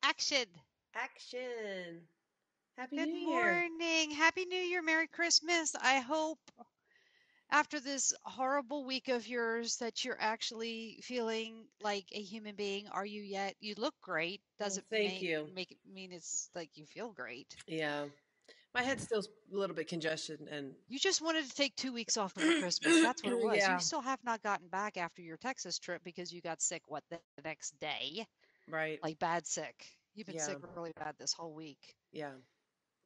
Action. Action. Happy Good New Year. morning. Happy New Year. Merry Christmas. I hope after this horrible week of yours that you're actually feeling like a human being. Are you yet? You look great. Well, Doesn't thank you. make it mean it's like you feel great. Yeah. My head's still a little bit congested and You just wanted to take 2 weeks off before Christmas. That's what it was. You yeah, still have not gotten back after your Texas trip because you got sick, what, the next day? right. Like bad sick. You've been Yeah. sick really bad this whole week. Yeah.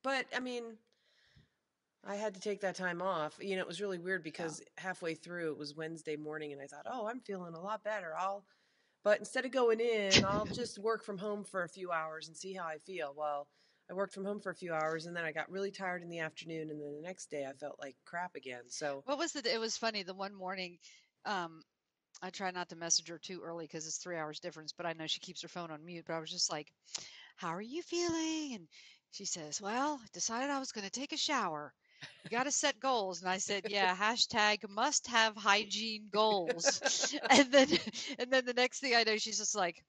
But I mean, I had to take that time off. It was really weird Yeah. because halfway through it was Wednesday morning and I thought, "Oh, I'm feeling a lot better. But instead of going in, I'll just work from home for a few hours and see how I feel." Well, I worked from home for a few hours and then I got really tired in the afternoon and then the next day I felt like crap again. So, What was it was funny, the one morning, um, I try not to message her too early because it's 3 hours difference, but I know she keeps her phone on mute, but I was just like, "How are you feeling?" And she says, "Well, I decided I was gonna take a shower. You gotta set goals." And I said, "Yeah, hashtag must have hygiene goals." And then and then the next thing I know, she's just like,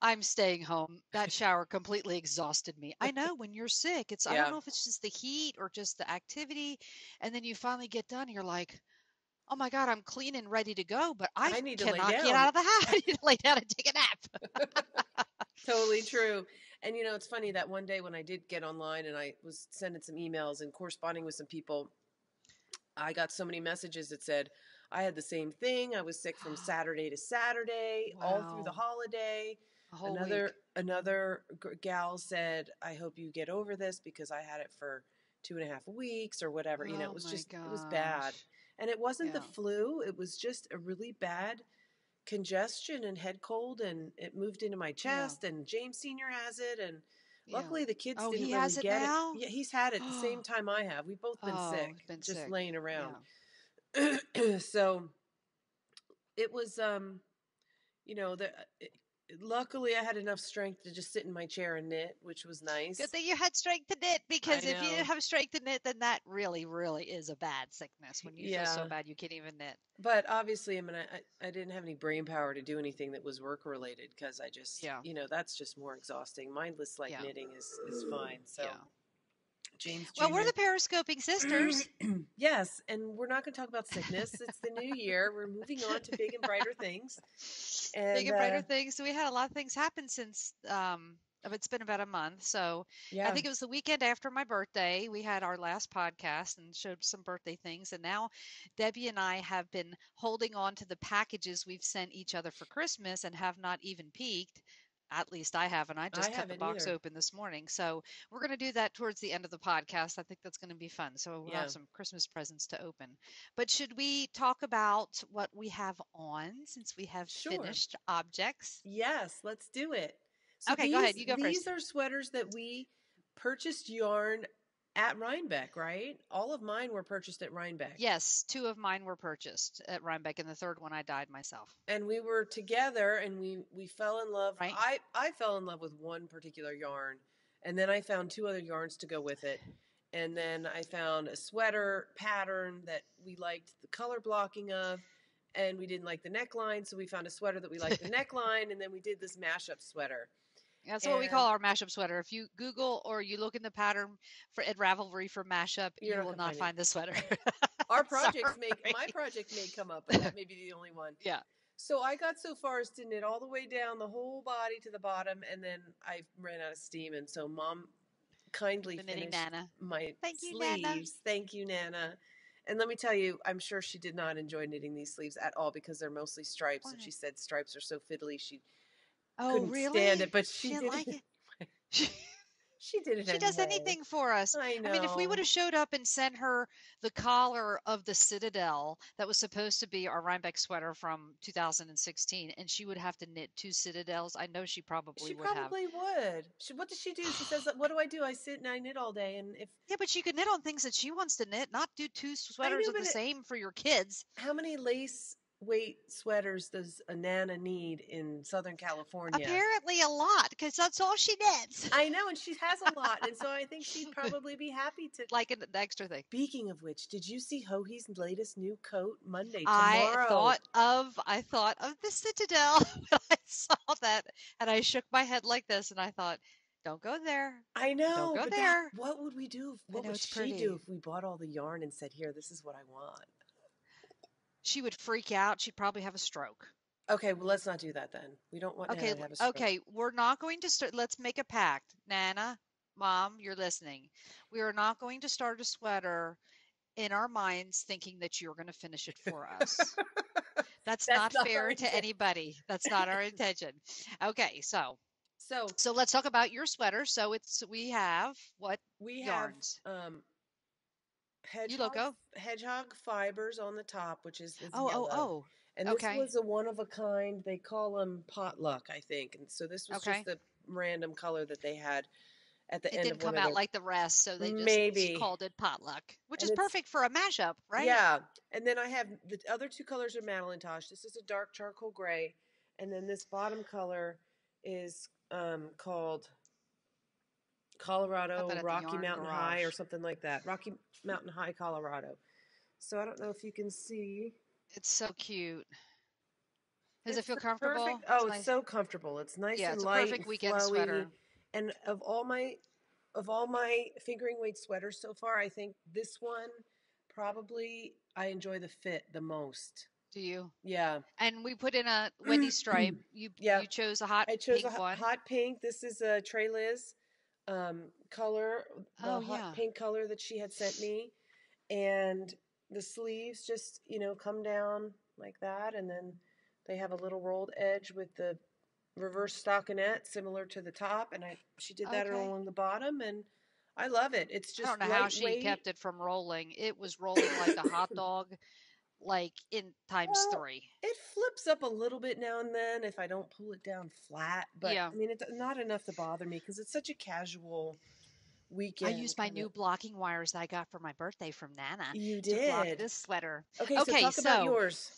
"I'm staying home. That shower completely exhausted me." I know when you're sick, it's I don't yeah, know if it's just the heat or just the activity, and then you finally get done, and you're like, "Oh my God, I'm clean and ready to go, but I I need to lay cannot get down. out of the house. I need to lay down and take a nap." Totally true. And it's funny that one day when I did get online and I was sending some emails and corresponding with some people, I got so many messages that said I had the same thing. I was sick from Saturday to Saturday, all through the Wow, holiday. a whole Another week. another gal said, "I hope you get over this because I had it for 2.5 weeks or whatever." It Oh was my just it was bad, gosh. and it wasn't the Yeah, flu. It was just a really bad congestion and head cold, and it moved into my yeah, chest. And James Senior has it, and yeah. luckily the kids Oh, didn't he really has it get it. now? Yeah, he's had it the same time I have. We've both been Oh, he's sick, been just sick. laying around. Yeah, So it was you know the luckily I had enough strength to just sit in my chair and knit, which was good nice. thing you had strength to knit, I because if you didn't know. have strength to knit, then that really, really is a bad sickness when you feel so Yeah, bad you can't even knit. but obviously, I mean, I didn't have any brain power to do anything that was work related because I just, Yeah, that's just more exhausting. Mindless like yeah, knitting is fine. So yeah. James Well, we're Jr. the Periscoping Sisters. Yes, and we're not going to talk about sickness. It's the new year. We're moving on to big and brighter things. Big And and brighter things. So we had a lot of things happen since it's been about a month. So I yeah, think it was the weekend after my birthday. We had our last podcast and showed some birthday things. And now Debbie and I have been holding on to the packages we've sent each other for Christmas and have not even peeked. At least I haven't. I I just cut the haven't box either. open this morning. So we're going to do that towards the end of the podcast. I think that's going to be fun. So we'll have Yeah, some Christmas presents to open. But should we talk about what we have on since we have sure. finished objects? Yes, let's do it. So Okay, go ahead. these You go these first. are sweaters that we purchased yarn at Rhinebeck, right? All of mine were purchased at Rhinebeck. Yes, two of mine were purchased at Rhinebeck, and the third one I dyed myself. And we were together and we fell in love. Right? I fell in love with one particular yarn and then I found two other yarns to go with it. And then I found a sweater pattern that we liked the color blocking of, and we didn't like the neckline, so we found a sweater that we liked the neckline, and then we did this mashup sweater. That's what we And call our mashup sweater. If you Google or you look in the pattern for at Ravelry for mashup, you're you not will gonna not find it. find the sweater. Our projects make Sorry. my project may come up, but that may be the only one. Yeah. So I got so far as to knit all the way down the whole body to the bottom, and then I ran out of steam, and so Mom kindly The knitting finished Nana. my Thank you, Nana. sleeves. Thank you, Nana. And let me tell you, I'm sure she did not enjoy knitting these sleeves at all because they're mostly stripes, and she Why? said stripes are so fiddly she Oh, couldn't stand really? it. But She she didn't did like it. it? She did it She does anyway. anything for us. I I mean, if we would know. have showed up and sent her the collar of the Citadel that was supposed to be our Rhinebeck sweater from 2016, and she would have to knit two Citadels, I know she probably She would have. probably would. What does she do? She says, "What do I do? I sit and I knit all day." And if Yeah, but she could knit on things that she wants to knit, not do two I sweaters knew, of the same for your kids. how many lace? weight sweaters does a Nana need in Southern California? Apparently a lot, because that's all she gets. I know, and she has a lot, and so I think she'd probably be happy to. Like an extra thing. Speaking of which, did you see Hohi's latest new coat Monday, I tomorrow? thought of I thought of the Citadel when I saw that, and I shook my head like this, and I thought, "Don't go there, I don't know, go but that there." what would we do? I What know would it's she do pretty. if we bought all the yarn and said, "Here, this is what I want"? She would freak out. She'd probably have a stroke. Okay, well, let's not do that then. We don't want Okay, Nana to have a stroke. okay, we're not going to start. Let's make a pact, Nana, Mom, you're listening. We are not going to start a sweater in our minds thinking that you're going to finish it for us. That's That's not not our fair to intent. anybody. That's not our intention. Okay, so So so let's talk about your sweater. So it's we have what we have yarns? You hedgehog loco. hedgehog fibers on the top, which is Oh, oh, yellow. oh. And this Okay. was a one of a kind. They call them potluck, I think. And so this was just Okay. the random color that they had at the It end didn't of one come of out their like the rest, so they just maybe. called it potluck, which And is it's perfect for a mashup, right? yeah. And then I have the other two colors are Madelinetosh. This is a dark charcoal gray, and then this bottom color is called Got that Colorado at the Rocky yarn Mountain High or garage. something like that. Rocky Mountain High, Colorado. So I don't know if you can see. It's so cute. Does it It's feel the perfect. comfortable? It's Oh, it's nice. so comfortable. It's nice Yeah, and it's a light perfect and weekend flowy. sweater. And of all my fingering weight sweaters so far, I think this one probably I enjoy the fit the most. Do you? Yeah. And we put in a Wendy stripe. You Yeah. you chose a hot I chose a pink one. hot pink. This is a Trey Liz color, the Oh hot yeah. pink color that she had sent me. And the sleeves just, come down like that. And then they have a little rolled edge with the reverse stockinette similar to the top. And she did that Okay. along the bottom. And I love it. It's I don't just know how she lightweight. kept it from rolling. It was rolling like a hot dog, like in times Well, three. it flips up a little bit now and then if I don't pull it down flat, but Yeah. I mean, it's not enough to bother me because it's such a casual I weekend used my kind of. new blocking wires that I got for my birthday from Nana You to block did. this sweater. Okay, so Okay, talk about so yours.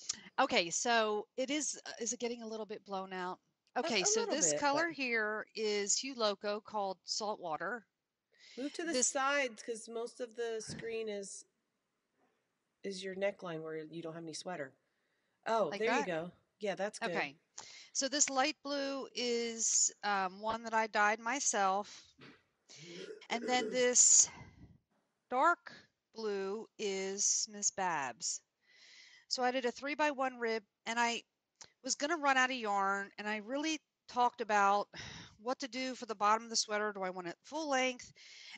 it is it getting a little bit blown out? Okay, A so little this bit, but color here is Hue Loco called Saltwater. move to the This sides because most of the screen is your neckline where you don't have any sweater. Oh, like there you that. go. Yeah, that's good. Okay. So this light blue is one that I dyed myself. And then this dark blue is Miss Babs. So I did a 3x1 rib and I was going to run out of yarn and I really talked about what to do for the bottom of the sweater. Do I want it full length?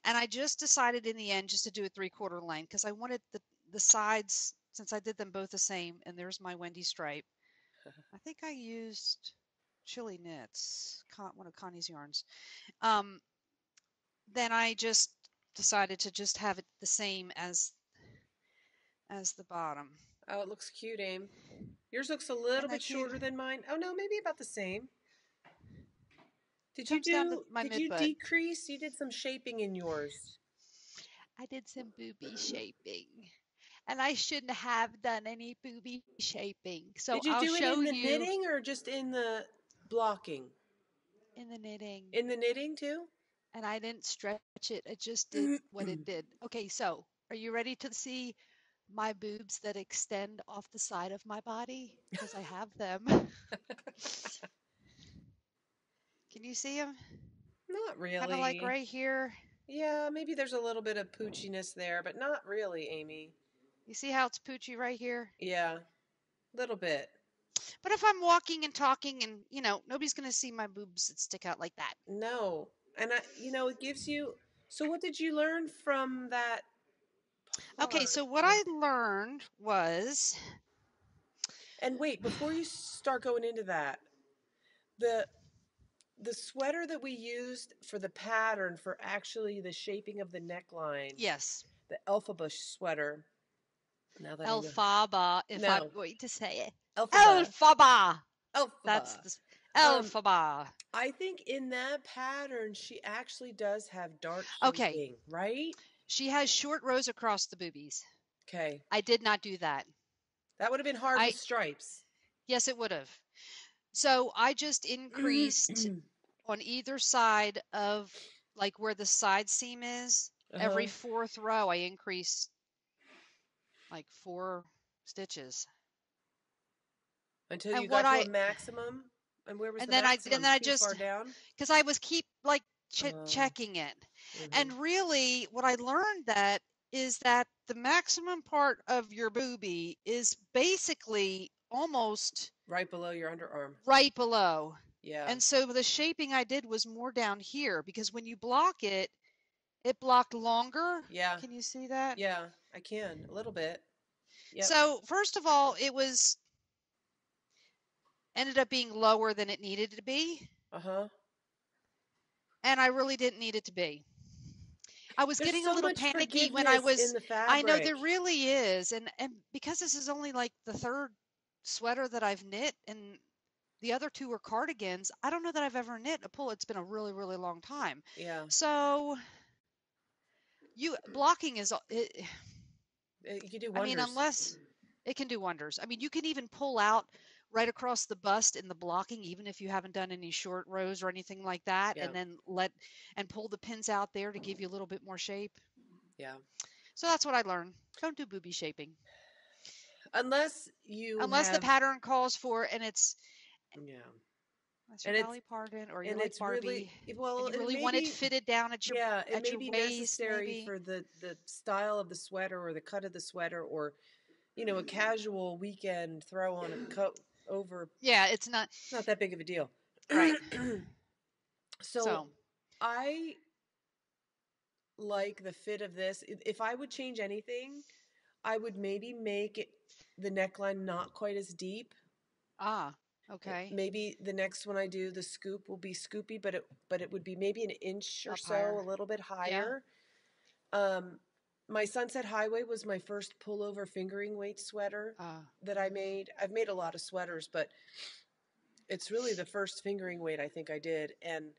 And I just decided in the end just to do it 3/4 length because I wanted the sides, since I did them both the same. And there's my Wendy stripe. I think I used Chili Knits, one of Connie's yarns. Um, then I just decided to just have it the same as the bottom. Oh, it looks cute, Aim. Yours looks a little Isn't bit that cute? shorter than mine. Oh no, maybe about the same. It Did you comes down to do? my Did mid you butt. decrease? You did some shaping in yours. I did some booby shaping. And I shouldn't have done any booby shaping. So Did you I'll do it show in the you knitting or just in the blocking? in the knitting. In the knitting too? And I didn't stretch it. It just did what it did. Okay, so are you ready to see my boobs that extend off the side of my body? Because I have them. Can you see them? Not Kind of like really. right here. Yeah, maybe there's a little bit of poochiness there, but not really, Amy. You see how it's poochy right here? Yeah, little bit. But if I'm walking and talking and, nobody's going to see my boobs that stick out like that. No. And it gives you. So, what did you learn from that Okay, part? so what I learned was, And wait, before you start going into that, the the sweater that we used for the pattern for actually the shaping of the neckline, yes, the Elfa Bush sweater. Now that I know. Elphaba, if I'm No, going to say it. Elphaba. Elphaba! That's Elphaba. the Um, Elphaba. I think in that pattern, she actually does have dark Okay, shaping, right? she has short rows across the boobies. Okay, I did not do that. That would have been hard with I stripes. Yes, it would have. So I just increased on either side of like where the side seam is. Every Uh-huh. fourth row, I increased like 4 stitches. Until you And what got to a I maximum. And where was and the then I maximum? Too far just down? because I was keep like Oh. checking it. Mm-hmm. And really, what I learned that is that the maximum part of your boobie is basically almost Right below your underarm. right below. Yeah. And so the shaping I did was more down here because when you block it, it blocked longer. Yeah. Can you see that? Yeah. I can. A little bit. Yep. So, first of all, it was ended up being lower than it needed to be, Uh-huh. and I really didn't need it to be. I was There's getting a so little much panicky when I forgiveness in was the I know fabric. there really is, and because this is only like the third sweater that I've knit and the other two are cardigans, I don't know that I've ever knit a pull. It's been a really, really long time. Yeah. So, you blocking is You can do I mean, wonders. unless it can do wonders. I mean, you can even pull out right across the bust in the blocking, even if you haven't done any short rows or anything like that, Yeah. and then pull the pins out there to give you a little bit more shape. Yeah. So that's what I learned. Don't do booby shaping Unless you unless the have, pattern calls for and yeah. that's your And Dolly Parton or you're and like it's really, Barbie well, and you it really may want it be, fitted down yeah, it at may your be waist, necessary maybe. for the style of the sweater or the cut of the sweater, or a casual weekend throw on a coat over. Yeah, it's not It's not that big of a deal. right. So So, I like the fit of this. If I would change anything, I would maybe make it the neckline not quite as deep. ah, okay. Maybe the next one I do, the scoop will be scoopy, but it would be maybe an inch or Up so, a higher. little bit Yeah. higher. Um, my Sunset Highway was my first pullover fingering weight sweater Uh, that I made. I've made a lot of sweaters, but it's really the first fingering weight I think I did. And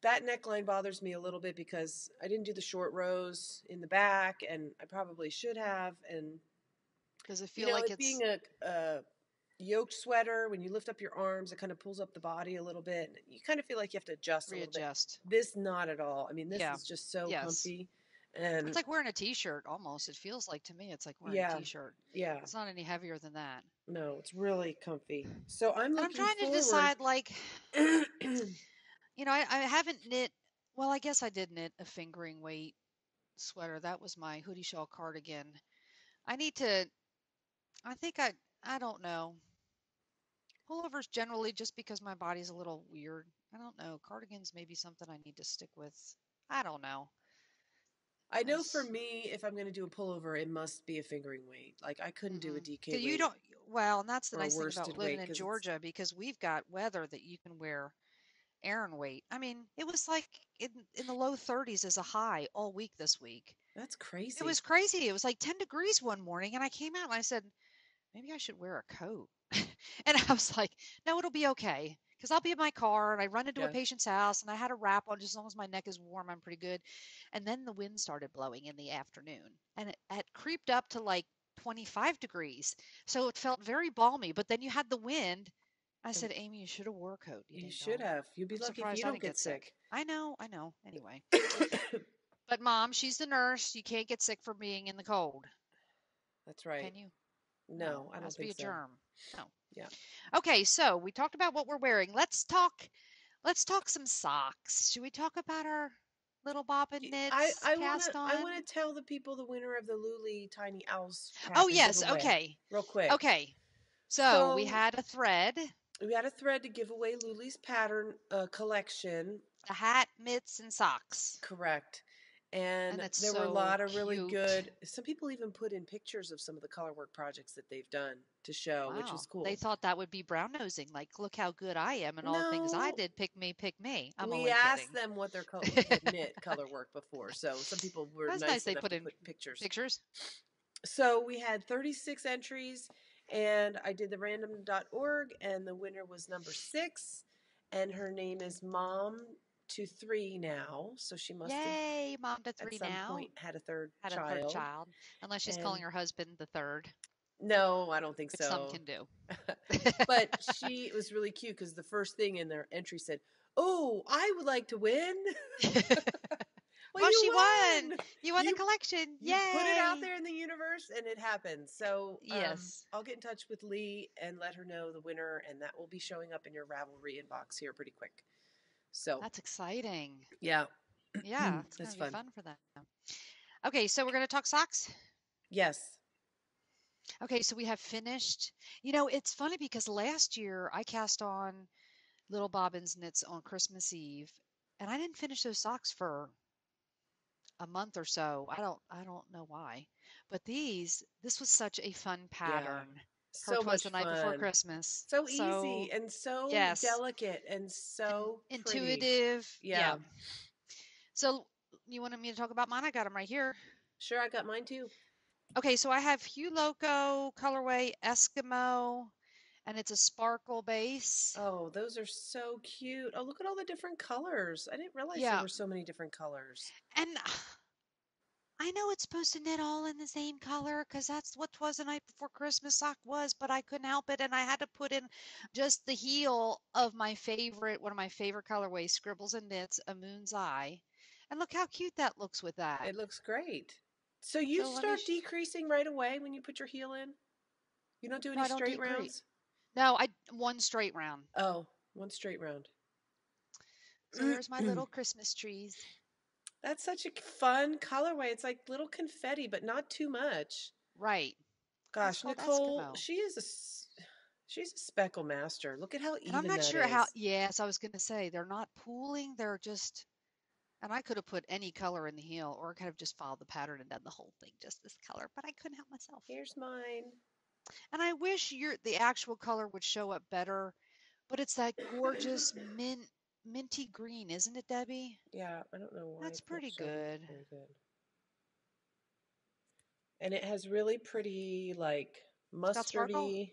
that neckline bothers me a little bit because I didn't do the short rows in the back, and I probably should have. And does it feel like it it's being a yoked sweater, when you lift up your arms, it kind of pulls up the body a little bit. You kind of feel like you have to adjust a little bit. readjust? This, not at all. I mean, this Yeah. is just so Yes. comfy. It's And like wearing a t-shirt almost. It feels like to me it's like wearing a yeah, t-shirt. yeah, It's not any heavier than that. no, it's really comfy. So I'm And I'm looking trying to forward. decide like, I haven't knit well, I guess I did knit a fingering weight sweater. That was my hoodie shawl cardigan. I need to I think I don't know. Pullovers generally just because my body's a little weird. I don't know. Cardigans may be something I need to stick with. I don't know. I know for As me, if I'm going to do a pullover, it must be a fingering weight. Like I couldn't do a DK Cause you weight don't well, and that's the or a nice thing about worsted living weight in because it's Georgia because we've got weather that you can wear Aran weight. I mean, it was like in the low 30s as a high all week this week. that's It crazy. was crazy. It was like 10 degrees one morning, and I came out and I said, maybe I should wear a coat. And I was like, no, it'll be okay. Because I'll be in my car and I run into a Yeah. patient's house and I had a wrap on just as long as my neck is warm, I'm pretty good. And then the wind started blowing in the afternoon and it creeped up to like 25 degrees. So it felt very balmy. But then you had the wind. I And said, Amy, you should have wore a coat. You you ding should dong. have. You'd be I'm lucky if you surprised I don't didn't get get sick. sick. I know. Anyway. But mom, she's the nurse. You can't get sick from being in the cold. That's right. Can you? No, No, I it has don't to be think a so. germ. No. Yeah. Okay, so we talked about what we're wearing. Let's talk some socks. Should we talk about our little bobbin I knits I want to cast I on? want to tell the people the winner of the Luli Tiny Owls Oh pack and yes, giveaway okay. real quick. Okay. So we So had a thread, we had a thread to give away Luli's pattern collection. a hat, mitts, and socks. Correct. And And it's there were a so lot of really cute. good. Some people even put in pictures of some of the colorwork projects that they've done to show, which Wow. was They cool. thought that would be brown nosing. Like, look how good I am and all the things I No, did. Pick me, pick me. I'm we only asked kidding. them what their had knit color work before, so some people were That's nice nice they enough put to in put pictures. pictures. So we had 36 entries, and I did the random.org, and the winner was number 6, and her name is Mom to 3 now, so she must have Yay, mom to at three some now. point had a third Had a third child. child. Unless she's And calling her husband the third. No, I don't think which some so. can do. But she was really cute because the first thing in their entry said, "Oh, I would like to win." Well, Well, she you won. won. You won the You collection. you put it out Yay. there in the universe, and it happened. So Yes. I'll get in touch with Lee and let her know the winner, and that will be showing up in your Ravelry inbox here pretty quick. So That's exciting. yeah, Yeah, it's going that's to be fun. fun for them. Okay, so we're going to talk socks. Yes. Okay, so we have finished. It's funny because last year I cast on Little Bobbin's knits on Christmas Eve, and I didn't finish those socks for a month or so. I don't know why. But this was such a fun Yeah. pattern for So 'Twas much the Night Before fun. Christmas. So easy So, and so yes, delicate and and so pretty. intuitive. Yeah. Yeah. So, you wanted me to talk about mine? I got them right here. Sure, I got mine too. Okay, so I have Hue Loco colorway Eskimo, and it's a sparkle base. Oh, those are so cute. Oh, look at all the different colors. I didn't realize there Yeah, were so many different colors. and I know it's supposed to knit all in the same color because that's what 'Twas the Night Before Christmas sock was, but I couldn't help it, and I had to put in just the heel of one of my favorite colorways, Scribbles and Knits, a Moon's Eye, and look how cute that looks with that. It looks great. So you So let me. start decreasing right away when you put your heel in? You don't do No, any I don't straight decrease. rounds? No, I one straight round. Oh, one straight round. So there's my little Christmas trees. That's such a fun colorway. It's like little confetti, but not too much. Right. That's Gosh, called Nicole, Eskimo. she's a speckle master. Look at how And I'm even not that sure how, is. yes, I was going to say they're not pooling, they're just, and I could have put any color in the heel or I could have just followed the pattern and done the whole thing just this color, but I couldn't help myself. Here's mine. And I wish the actual color would show up better, but it's that gorgeous minty green, isn't it, Debbie? Yeah, I don't know why That's it's not pretty showing up good. very good. And it has really pretty, like It's got sparkle? mustardy.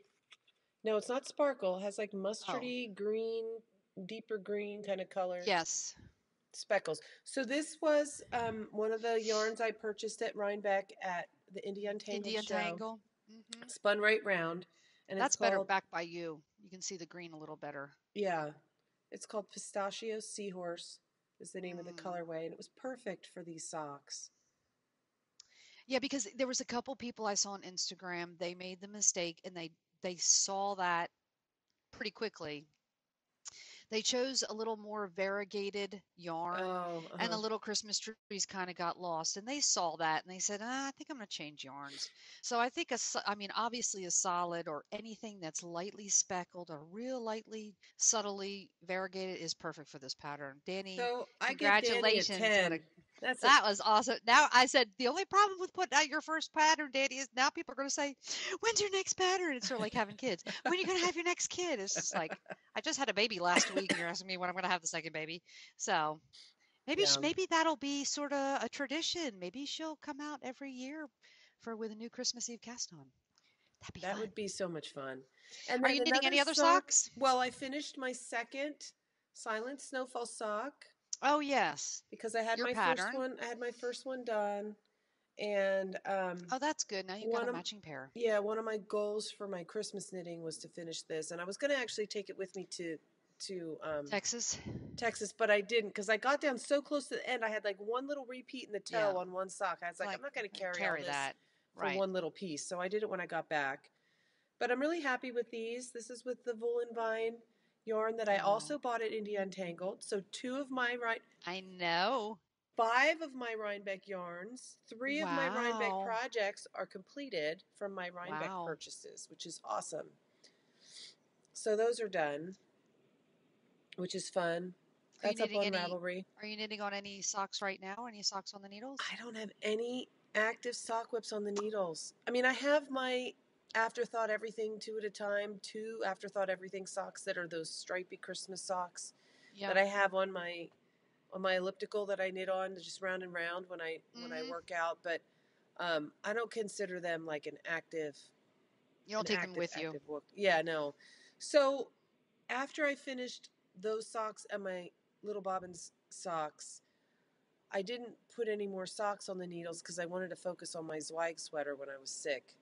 No, it's not sparkle. It has like Oh, mustardy green, deeper green kind of colors. yes. Speckles. So this was one of the yarns I purchased at Rhinebeck at the India Untangled Indian show. Tangle. Spun right round, and it's That's better called, back by you. You can see the green a little better. yeah, it's called Pistachio Seahorse is the name of the Mm. colorway, and it was perfect for these socks. Yeah, because there was a couple people I saw on Instagram, they made the mistake and they saw that pretty quickly. They chose a little more variegated yarn Oh, and the uh-huh. little Christmas trees kind of got lost and they saw that and they said, I think I'm going to change yarns. So I think I mean obviously a solid or anything that's lightly speckled or real lightly subtly variegated is perfect for this pattern. Danny, So I give Danny a congratulations. What a 10. That's a That was awesome. Now I said the only problem with putting out your first pattern, Danny, is now people are going to say, "When's your next pattern?" It's sort of like having kids. When are you going to have your next kid? It's just like I just had a baby last week, and you're asking me when I'm going to have the second baby. So maybe yeah. maybe that'll be sort of a tradition. Maybe she'll come out every year for with a new Christmas Eve cast on. That'd be That fun. would be so much fun. And Are then you knitting another any other sock. socks? Well, I finished my second Silent Snowfall sock Oh yes, because I had your my first pattern. one. I had my first one done, and Oh, that's good. Now you've got one a of matching pair. yeah, one of my goals for my Christmas knitting was to finish this, and I was going to actually take it with me to Texas. Texas, but I didn't because I got down so close to the end. I had like one little repeat in the Yeah, toe on one sock. I was it's like, I'm like not going to carry all carry this that. for Right. one little piece, so I did it when I got back. But I'm really happy with these. This is with the Wool and Vine yarn that I Oh, also bought at India Untangled. So I know. five of my Rhinebeck yarns, three of my Rhinebeck Wow. projects are completed from my Rhinebeck Wow. purchases, which is awesome. So those are done, which is fun. Are you That's up knitting on any Ravelry. are you knitting on any socks right now? Any socks on the needles? I don't have any active sock whips on the needles. I mean, I have my afterthought everything two at a time, two afterthought everything socks that are those stripy Christmas socks that Yeah. I have on my elliptical that I knit on just round and round when I Mhm. work out, but I don't consider them like You don't take them with you. active work. Yeah, no. So after I finished those socks and my little bobbins socks, I didn't put any more socks on the needles because I wanted to focus on my Zweig sweater when I was sick.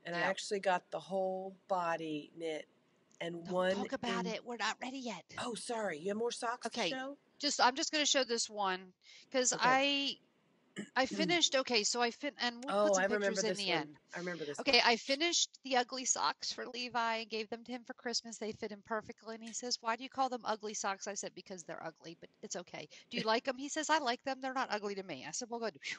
and I Yep. actually got the whole body knit and Don't one talk about in. it. We're not ready yet. Oh, sorry. You have more socks to Okay. show? I'm just going to show this one because Okay. I finished. Okay, so and we'll put Oh, some I remember pictures in this the one. end. I remember this one. Okay, I finished the ugly socks for Levi, gave them to him for Christmas. They fit him perfectly. And he says, "Why do you call them ugly socks?" I said, "Because they're ugly, but it's okay. Do you like them?" He says, "I like them. They're not ugly to me." I said, "Well, good." Phew.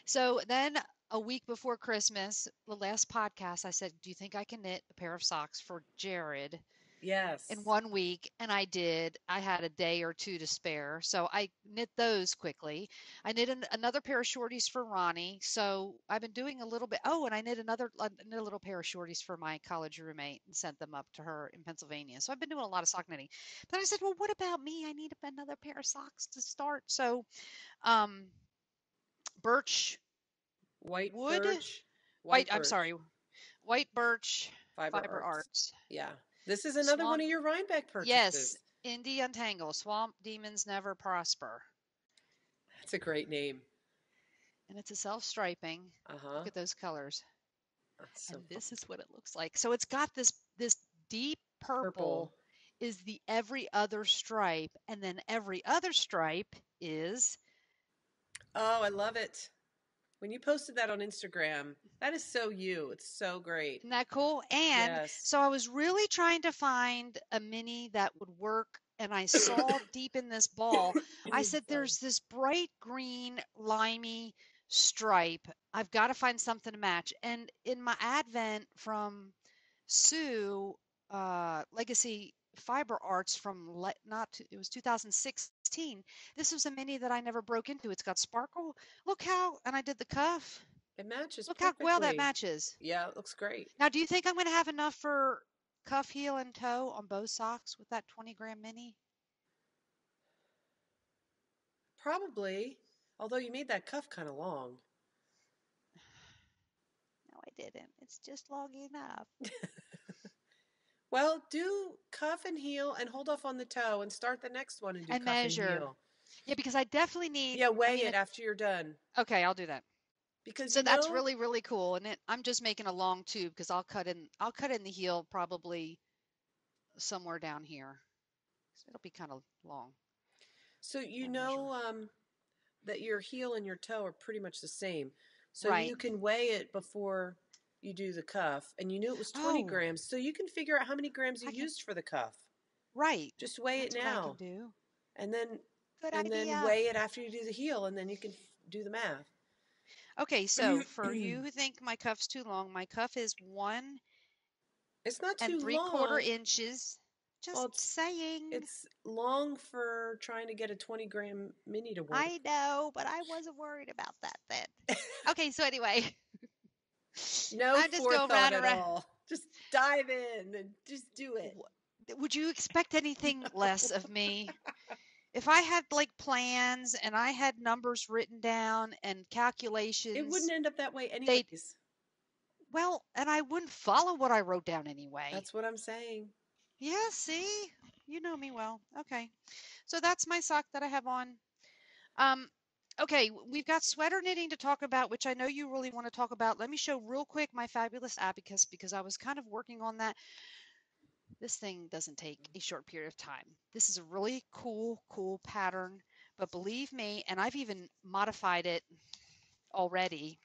So then a week before Christmas, the last podcast, I said, "Do you think I can knit a pair of socks for Jared in Yes. 1 week?" And I did. I had a day or two to spare. So I knit those quickly. I knit another pair of shorties for Ronnie. So I've been doing a little bit. Oh, and I knit a little pair of shorties for my college roommate and sent them up to her in Pennsylvania. So I've been doing a lot of sock knitting. But I said, well, what about me? I need another pair of socks to start. So um, birch White wood, birch. white, White I'm sorry, birch. white birch Fiber fiber arts. arts. Yeah. This is another one Swamp, of your Rhinebeck yes, purchases. Indie Untangle, Swamp Demons Never Prosper. That's a great name. And it's a self-striping. Uh huh. Look at those colors. That's so And fun. this is what it looks like. So it's got this deep Purple. purple is the every other stripe, and then every other stripe is, Oh, I love it. When you posted that on Instagram, that is so you. It's so great. isn't that cool? And Yes. so I was really trying to find a mini that would work, and I saw deep in this ball, I said, Sorry. there's this bright green, limey stripe. I've got to find something to match. And in my advent from Sue, Legacy Fiber Arts from it was 2016. This was a mini that I never broke into. It's got sparkle. Look how, and I did the cuff. It matches Look how well that perfectly. matches. Yeah, it looks great. Now, do you think I'm going to have enough for cuff, heel, and toe on both socks with that 20-gram mini? Probably. Although you made that cuff kind of long. No, I didn't. It's just long enough. Well, do cuff and heel and hold off on the toe and start the next one and do And cuff and measure. heel. Yeah, because I definitely need, Yeah, I weigh mean, it after you're done. okay, I'll do that. Because So that's really, really cool. And I'm just making a long tube because I'll cut in the heel probably somewhere down here. So it'll be kind of long so when I measure. that your heel and your toe are pretty much the same. So Right. you can weigh it before you do the cuff, and you knew it was 20 Oh, grams, so you can figure out how many grams you I can, used for the cuff. right. Just weigh it That's what I can now, do. and then Good and then idea. weigh it after you do the heel, and then you can do the math. Okay, so for you who think my cuff's too long, my cuff is one It's not and too 3/4 long. inches. Well, Just saying. it's long for trying to get a 20-gram mini to work. I know, but I wasn't worried about that then. Okay, so anyway, No I'm just going forethought round at and round. all. Just dive in and just do it. Would you expect anything less of me? If I had like plans and I had numbers written down and It wouldn't calculations, end up that way they'd, anyways. well, and I wouldn't follow what I wrote down anyway. That's what I'm saying. Yeah, see? You know me well. Okay. So that's my sock that I have on. Um, okay, we've got sweater knitting to talk about, which I know you really want to talk about. Let me show real quick my fabulous abacus because I was kind of working on that. This thing doesn't take a short period of time. This is a really cool pattern, but believe me, and I've even modified it already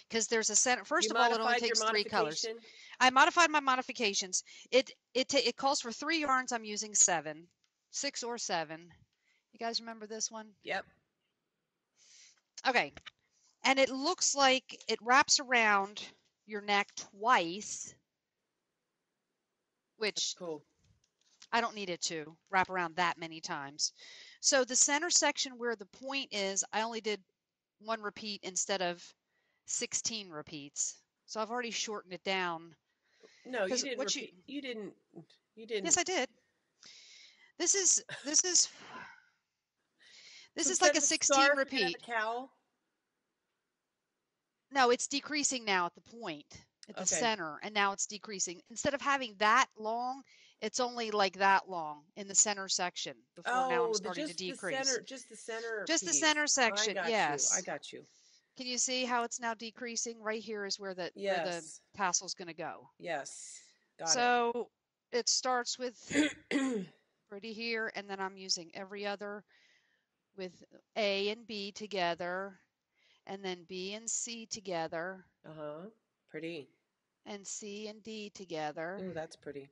because there's a center. You First of all, it only modified your takes three colors. modification? I modified my modifications. It calls for 3 yarns. I'm using 7, 6 or 7. You guys remember this one? Yep. Okay, and it looks like it wraps around your neck twice, That's which cool. I don't need it to wrap around that many times. So the center section where the point is, I only did 1 repeat instead of 16 repeats. So I've already shortened it down No, you because didn't what you repeat. You yes didn't. I did. This is this is So this is instead like of a a 16 scarf, you're going to have repeat. a cowl? No, it's decreasing now at the point, at the Okay. center, and now it's decreasing. Instead of having that long, it's only like that long in the center section before now I'm Oh, starting to decrease. just the center Just the piece. center I section, got you. I yes. got you. Can you see how it's now decreasing? Right here is where the Yes. tassel's going to go. Yes. Got it. So it starts with pretty here, and then I'm using every other with A and B together, and then B and C together, Uh-huh. Pretty. and C and D together, Ooh, that's pretty.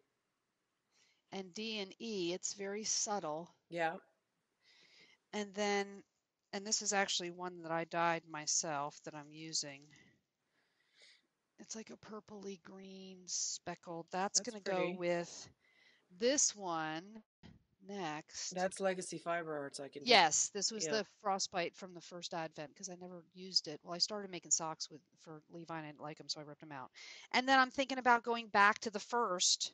and D and E. It's very subtle. Yeah. And then, and this is actually one that I dyed myself that I'm using. It's like a purpley green speckled. That's That's going to go pretty. with this one next. That's Legacy Fiber Arts, I can tell. Yes, this was Yeah. the frostbite from the first advent because I never used it. Well, I started making socks with for Levi and I didn't like them, so I ripped them out. And then I'm thinking about going back to the first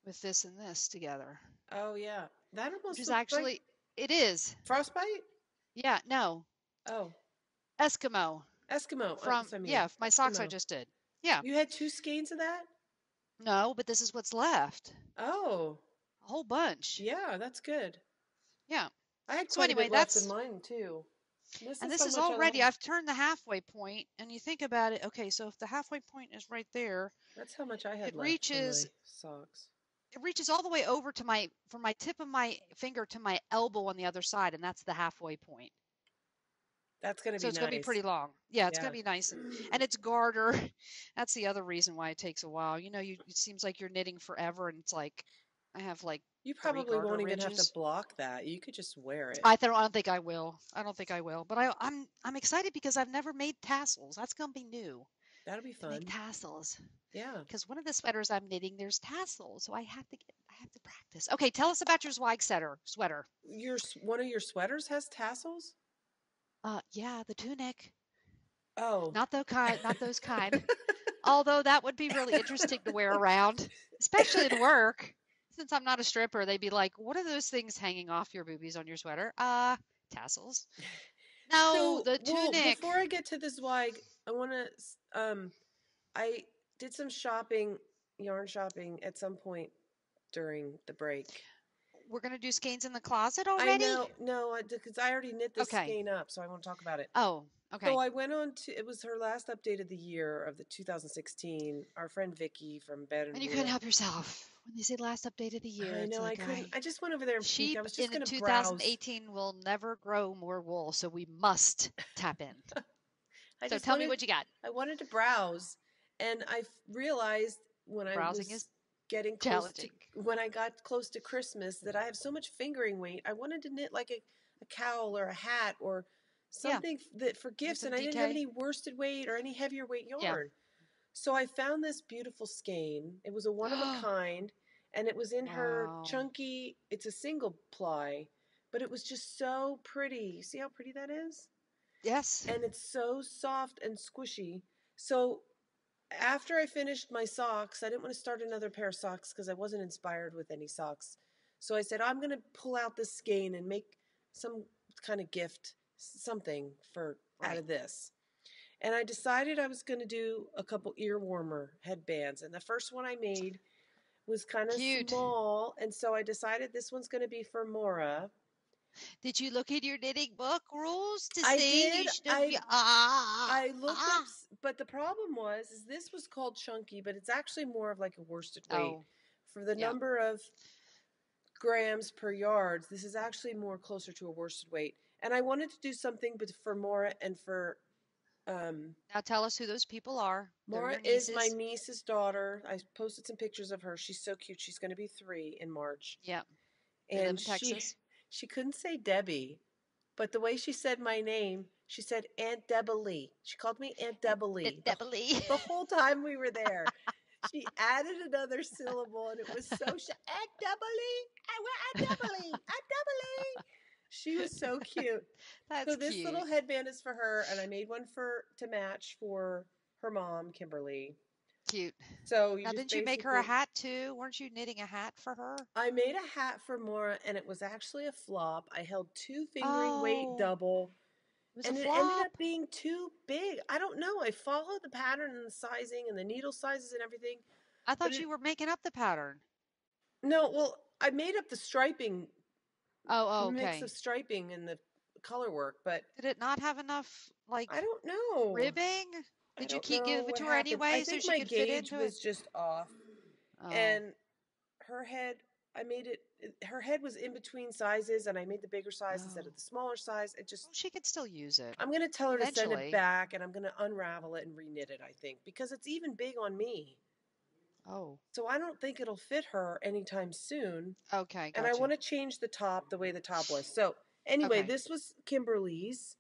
with this and this together, Oh yeah. That which almost is looks like actually it is. frostbite? Yeah, no, Oh, Eskimo Eskimo. from That's what I mean. yeah, my socks I Eskimo. just did. Yeah, You had two skeins of that? no, but this is what's left. Oh, A whole bunch. yeah, that's good. Yeah. I had So quite a bit anyway, left in that's mine too. This and is this how is much I already love. I've turned the halfway point and you think about it, okay, so if the halfway point is right there, That's how much I had it left for reaches my socks. it reaches all the way over to my from my tip of my finger to my elbow on the other side, and that's the halfway point. That's gonna So be it's going to be nice. pretty long. Yeah, it's going Yeah. to be nice and it's garter. That's the other reason why it takes a while. You know, it seems like you're knitting forever, and it's like I have like You three probably garter won't even have to ridges. block that. You could just wear it. I don't think I will. I don't think I will. But I'm excited because I've never made tassels. That's going to be new That'll be to make fun. tassels. Yeah. Because one of the sweaters I'm knitting, there's tassels, so I have to practice. Okay, tell us about your Zweig sweater. One of your sweaters has tassels? Yeah, the tunic, Oh. not those kind. Although that would be really interesting to wear around, especially at work. Since I'm not a stripper, they'd be like, "What are those things hanging off your boobies on your sweater?" Tassels. No, So, the well, tunic. before I get to the Zweig, I want to I did some shopping, yarn shopping at some point during the break. We're gonna do skeins in the closet I already. know, no, because I already knit this Okay. skein up, so I won't talk about it. Oh, So okay. I went on to, it was her last update of the year of the 2016. Our friend Vicky from Bed and And you couldn't Rule. help yourself. When they say last update of the year, I it's know I like couldn't. I I just went over there and peek. I sheep was just in gonna browse. 2018 will never grow more wool, so we must tap in. I So just tell me wanted. what you got. I wanted to browse, and realized when The I browsing was is getting close to challenging. when I got close to Christmas that I have so much fingering weight. I wanted to knit like a cowl or a hat or Yeah, something that for need gifts, some and I didn't have DK. any worsted weight or any heavier weight Yeah. yarn. So I found this beautiful skein. It was a one of a kind, and it was in her Wow. chunky. It's a single ply, but it was just so pretty. See how pretty that is? Yes. And it's so soft and squishy. So after I finished my socks, I didn't want to start another pair of socks because I wasn't inspired with any socks. So I said, I'm going to pull out this skein and make some kind of gift, something for out Right. of this. And I decided I was going to do a couple ear warmer headbands. And the first one I made was kind of Cute. small. And so I decided this one's going to be for Mora. Did you look at your knitting book rules to I see? did. You should have. Ah. I looked up, Ah. but the problem was is this was called chunky, but it's actually more of like a worsted weight Oh, for the yeah. number of grams per yards. This is actually more closer to a worsted weight, and I wanted to do something, but for Mora and for um, Now tell us who those people are. They're Mora your is my nieces. niece's daughter. I posted some pictures of her. She's so cute. She's going to be 3 in March, Yeah. They live and in she Texas. she couldn't say Debbie. But the way she said my name, she said Aunt Debalee. She called me Aunt Debalee Debbie. the whole time we were there. She added another syllable, and it was so Aunt Debalee. We're Aunt Debalee. Aunt Debalee. She was so cute. So That's this little cute. headband is for her, and I made one for to match for her mom, Kimberly. Cute. So you Now, just didn't you make her a basically hat too? Weren't you knitting a hat for her? I made a hat for Mora, and it was actually a flop. I held 2 fingering weight Oh, double, it was a and it ended flop. up being too big. I don't know. I followed the pattern and the sizing and the needle sizes and everything, I but thought you were making up the pattern. no. Well, I made up the striping, Oh, the oh, mix of okay. striping and the color work, but Did it not have enough? I Like don't know. ribbing? I Did you don't keep know give it what to her happened. I anyway so think she my could fit gauge into it? was just off, Oh, and her head, I made it. Her head was in between sizes, and I made the bigger size instead oh. of the smaller size. It just. Well, she could still use it I'm gonna tell her to send it eventually. back, and I'm gonna unravel it and reknit it. I think because it's even big on me, Oh, so I don't think it'll fit her anytime soon. okay, And I gotcha. want to change the top the way the top was. So anyway, Okay, this was Kimberly's,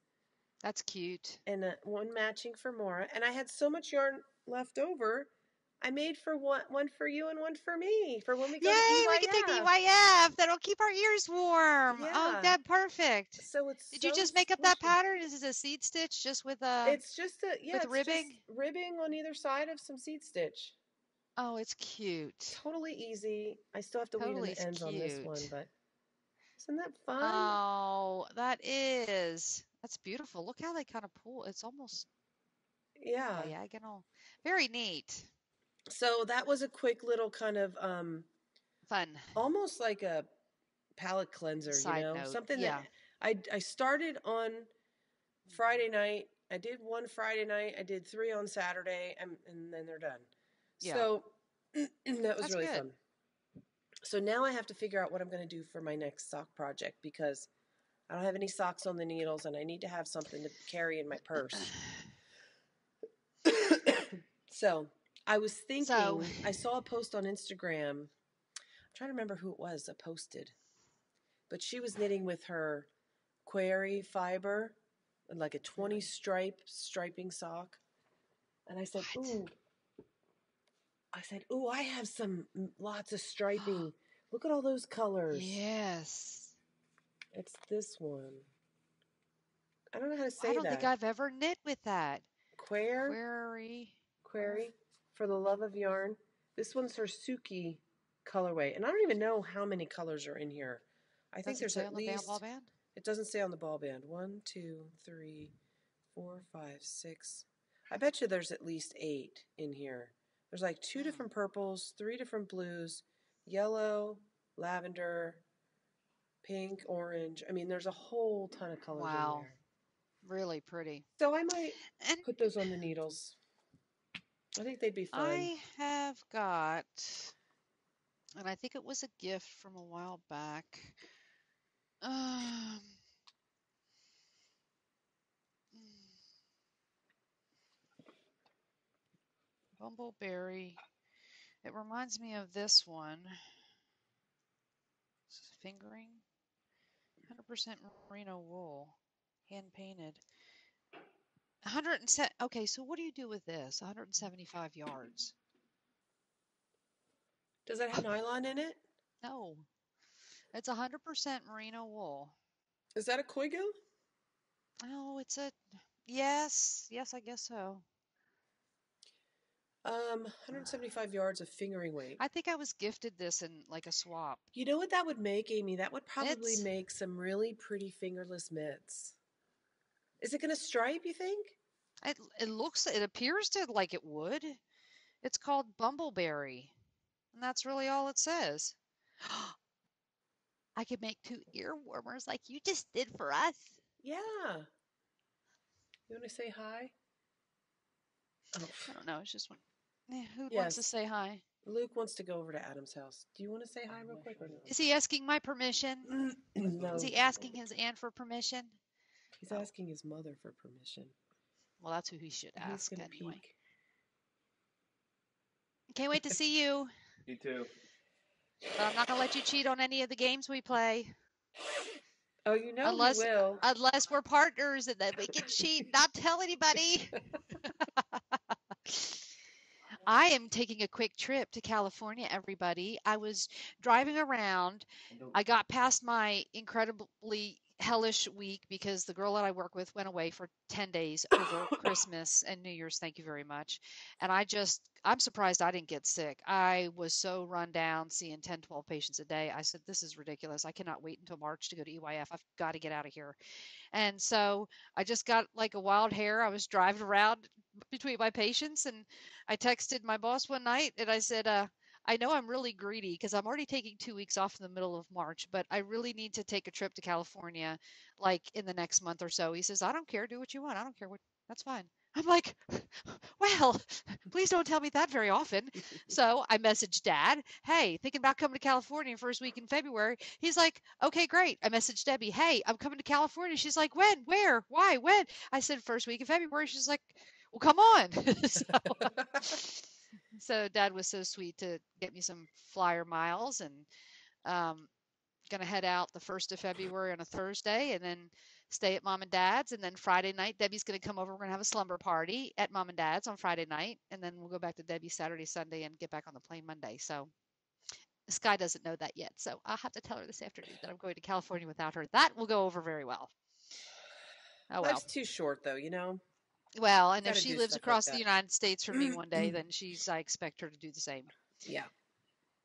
that's cute. and one matching for Maura. And I had so much yarn left over. I made for one for you and one for me for when we go to Yay, we can take the EYF. EYF. That'll keep our ears warm. Oh, Yeah. that perfect. So it's Did you so just make up that squishy. pattern? Is it a seed stitch just It's just a yeah, with it's just ribbing? ribbing on either side of some seed stitch. Oh, it's cute. Totally easy. I still have to weave in Totally the is ends on this one, cute. but isn't that fun? Oh, that is. That's beautiful. Look how they kind of pull. It's almost Yeah. diagonal. Very neat. So that was a quick little kind of Fun. almost like a palate cleanser, Side note. something that Yeah. I started on Friday night. I did one Friday night. I did three on Saturday, and then they're done. Yeah. So that was That's really good. fun. So now I have to figure out what I'm going to do for my next sock project because I don't have any socks on the needles, and I need to have something to carry in my purse. So I was So, thinking, I saw a post on Instagram. I'm trying to remember who it was that posted, but she was knitting with her query fiber, like a 20 striping sock. And what? I said, ooh, I have some lots of striping. Look at all those colors. Yes. It's this one. I don't know how to I say don't think that. I've ever knit with that. Queer, Query. query, for the love of yarn. This one's her Suki colorway, and I don't even know how many colors are in here. I think Does it there's say at on the ball least. band? It doesn't say on the ball band. 1, 2, 3, 4, 5, 6. I bet you there's at least 8 in here. There's like 2 different Hmm. purples, 3 different blues, yellow, lavender, pink, orange. I mean, there's a whole ton of colors in Wow. there. Really pretty. So I might And put those on the needles. I think they'd be fun. I have got, and I think it was a gift from a while back. Um, mm, Bumbleberry. It reminds me of this one. Fingering. 100% merino wool. Hand painted. 107. Okay, so what do you do with this? 175 yards. Does that have nylon in it? No, it's 100% merino wool. Is that a Koigo? Oh, it's a yes, yes, I guess so. 175 yards of fingering weight. I think I was gifted this in like a swap. You know what that would make, Amy? That would probably Mitts. make some really pretty fingerless mitts. Is it going to stripe, you think? It appears to like it would. It's called Bumbleberry, and that's really all it says. I could make two ear warmers like you just did for us. Yeah. You want to say hi? Oh, I don't know. It's just one. Who wants to yes. say hi? Luke wants to go over to Adam's house. Do you want to say hi real quick or Is he asking my permission? no? Is No. he asking his aunt for permission? He's Oh, asking his mother for permission. well, that's who he should And he's ask going to anyway. peek. Can't wait to see you, Me too. but I'm not gonna let you cheat on any of the games we play Oh, you know he unless will. unless we're partners and then we can cheat, not tell anybody. I am taking a quick trip to California, everybody. I was driving around. I got past my incredibly hellish week because the girl that I work with went away for 10 days over Christmas and New Year's. Thank you very much. And I'm surprised I didn't get sick. I was so run down seeing 10, 12 patients a day. I said, this is ridiculous. I cannot wait until March to go to EYF. I've got to get out of here. And so I just got like a wild hair. I was driving around between my patients and I texted my boss one night and I said, I know I'm really greedy because I'm already taking 2 weeks off in the middle of March, but I really need to take a trip to California like in the next month or so. He says, I don't care, do what you want. I don't care what, that's fine. I'm like, well, please don't tell me that very often. So I messaged Dad, hey, thinking about coming to California first week in February. He's like, okay, great. I messaged Debbie, hey, I'm coming to California. She's like, when, where, why, when? I said, first week in February. She's like, well, come on. So so Dad was so sweet to get me some flyer miles and um, gonna head out the 1st of February on a Thursday and then stay at mom and dad's. And then Friday night, Debbie's gonna come over. We're gonna have a slumber party at mom and dad's on Friday night. And then we'll go back to Debbie's Saturday, Sunday and get back on the plane Monday. So Sky doesn't know that yet. So I'll have to tell her this afternoon that I'm going to California without her. That will go over very well. Oh well. Life's too short, though. Well, You and got if to she do lives stuff like across the that. United States from me one day, then I expect her to do the same. Yeah,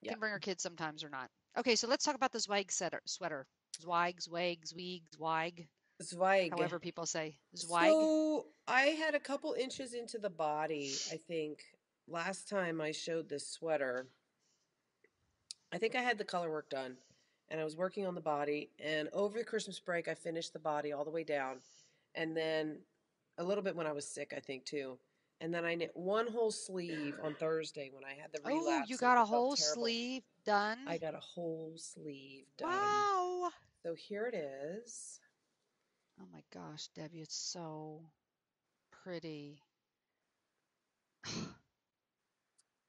yeah. Can bring her kids sometimes or not. Okay, so let's talk about the Zweig sweater. Zweig, Zweig, Zweig, Zweig, Zweig. however people say. Zweig. So I had a couple inches into the body, I think, last time I showed this sweater. I think I had the color work done and I was working on the body. And over the Christmas break, I finished the body all the way down. And then a little bit when I was sick, I think, too. And then I knit one whole sleeve on Thursday when I had the Oh, you relapse and got a felt whole terrible. sleeve I done? got a whole sleeve done. Wow. So here it is. Oh my gosh, Debbie, it's so pretty. I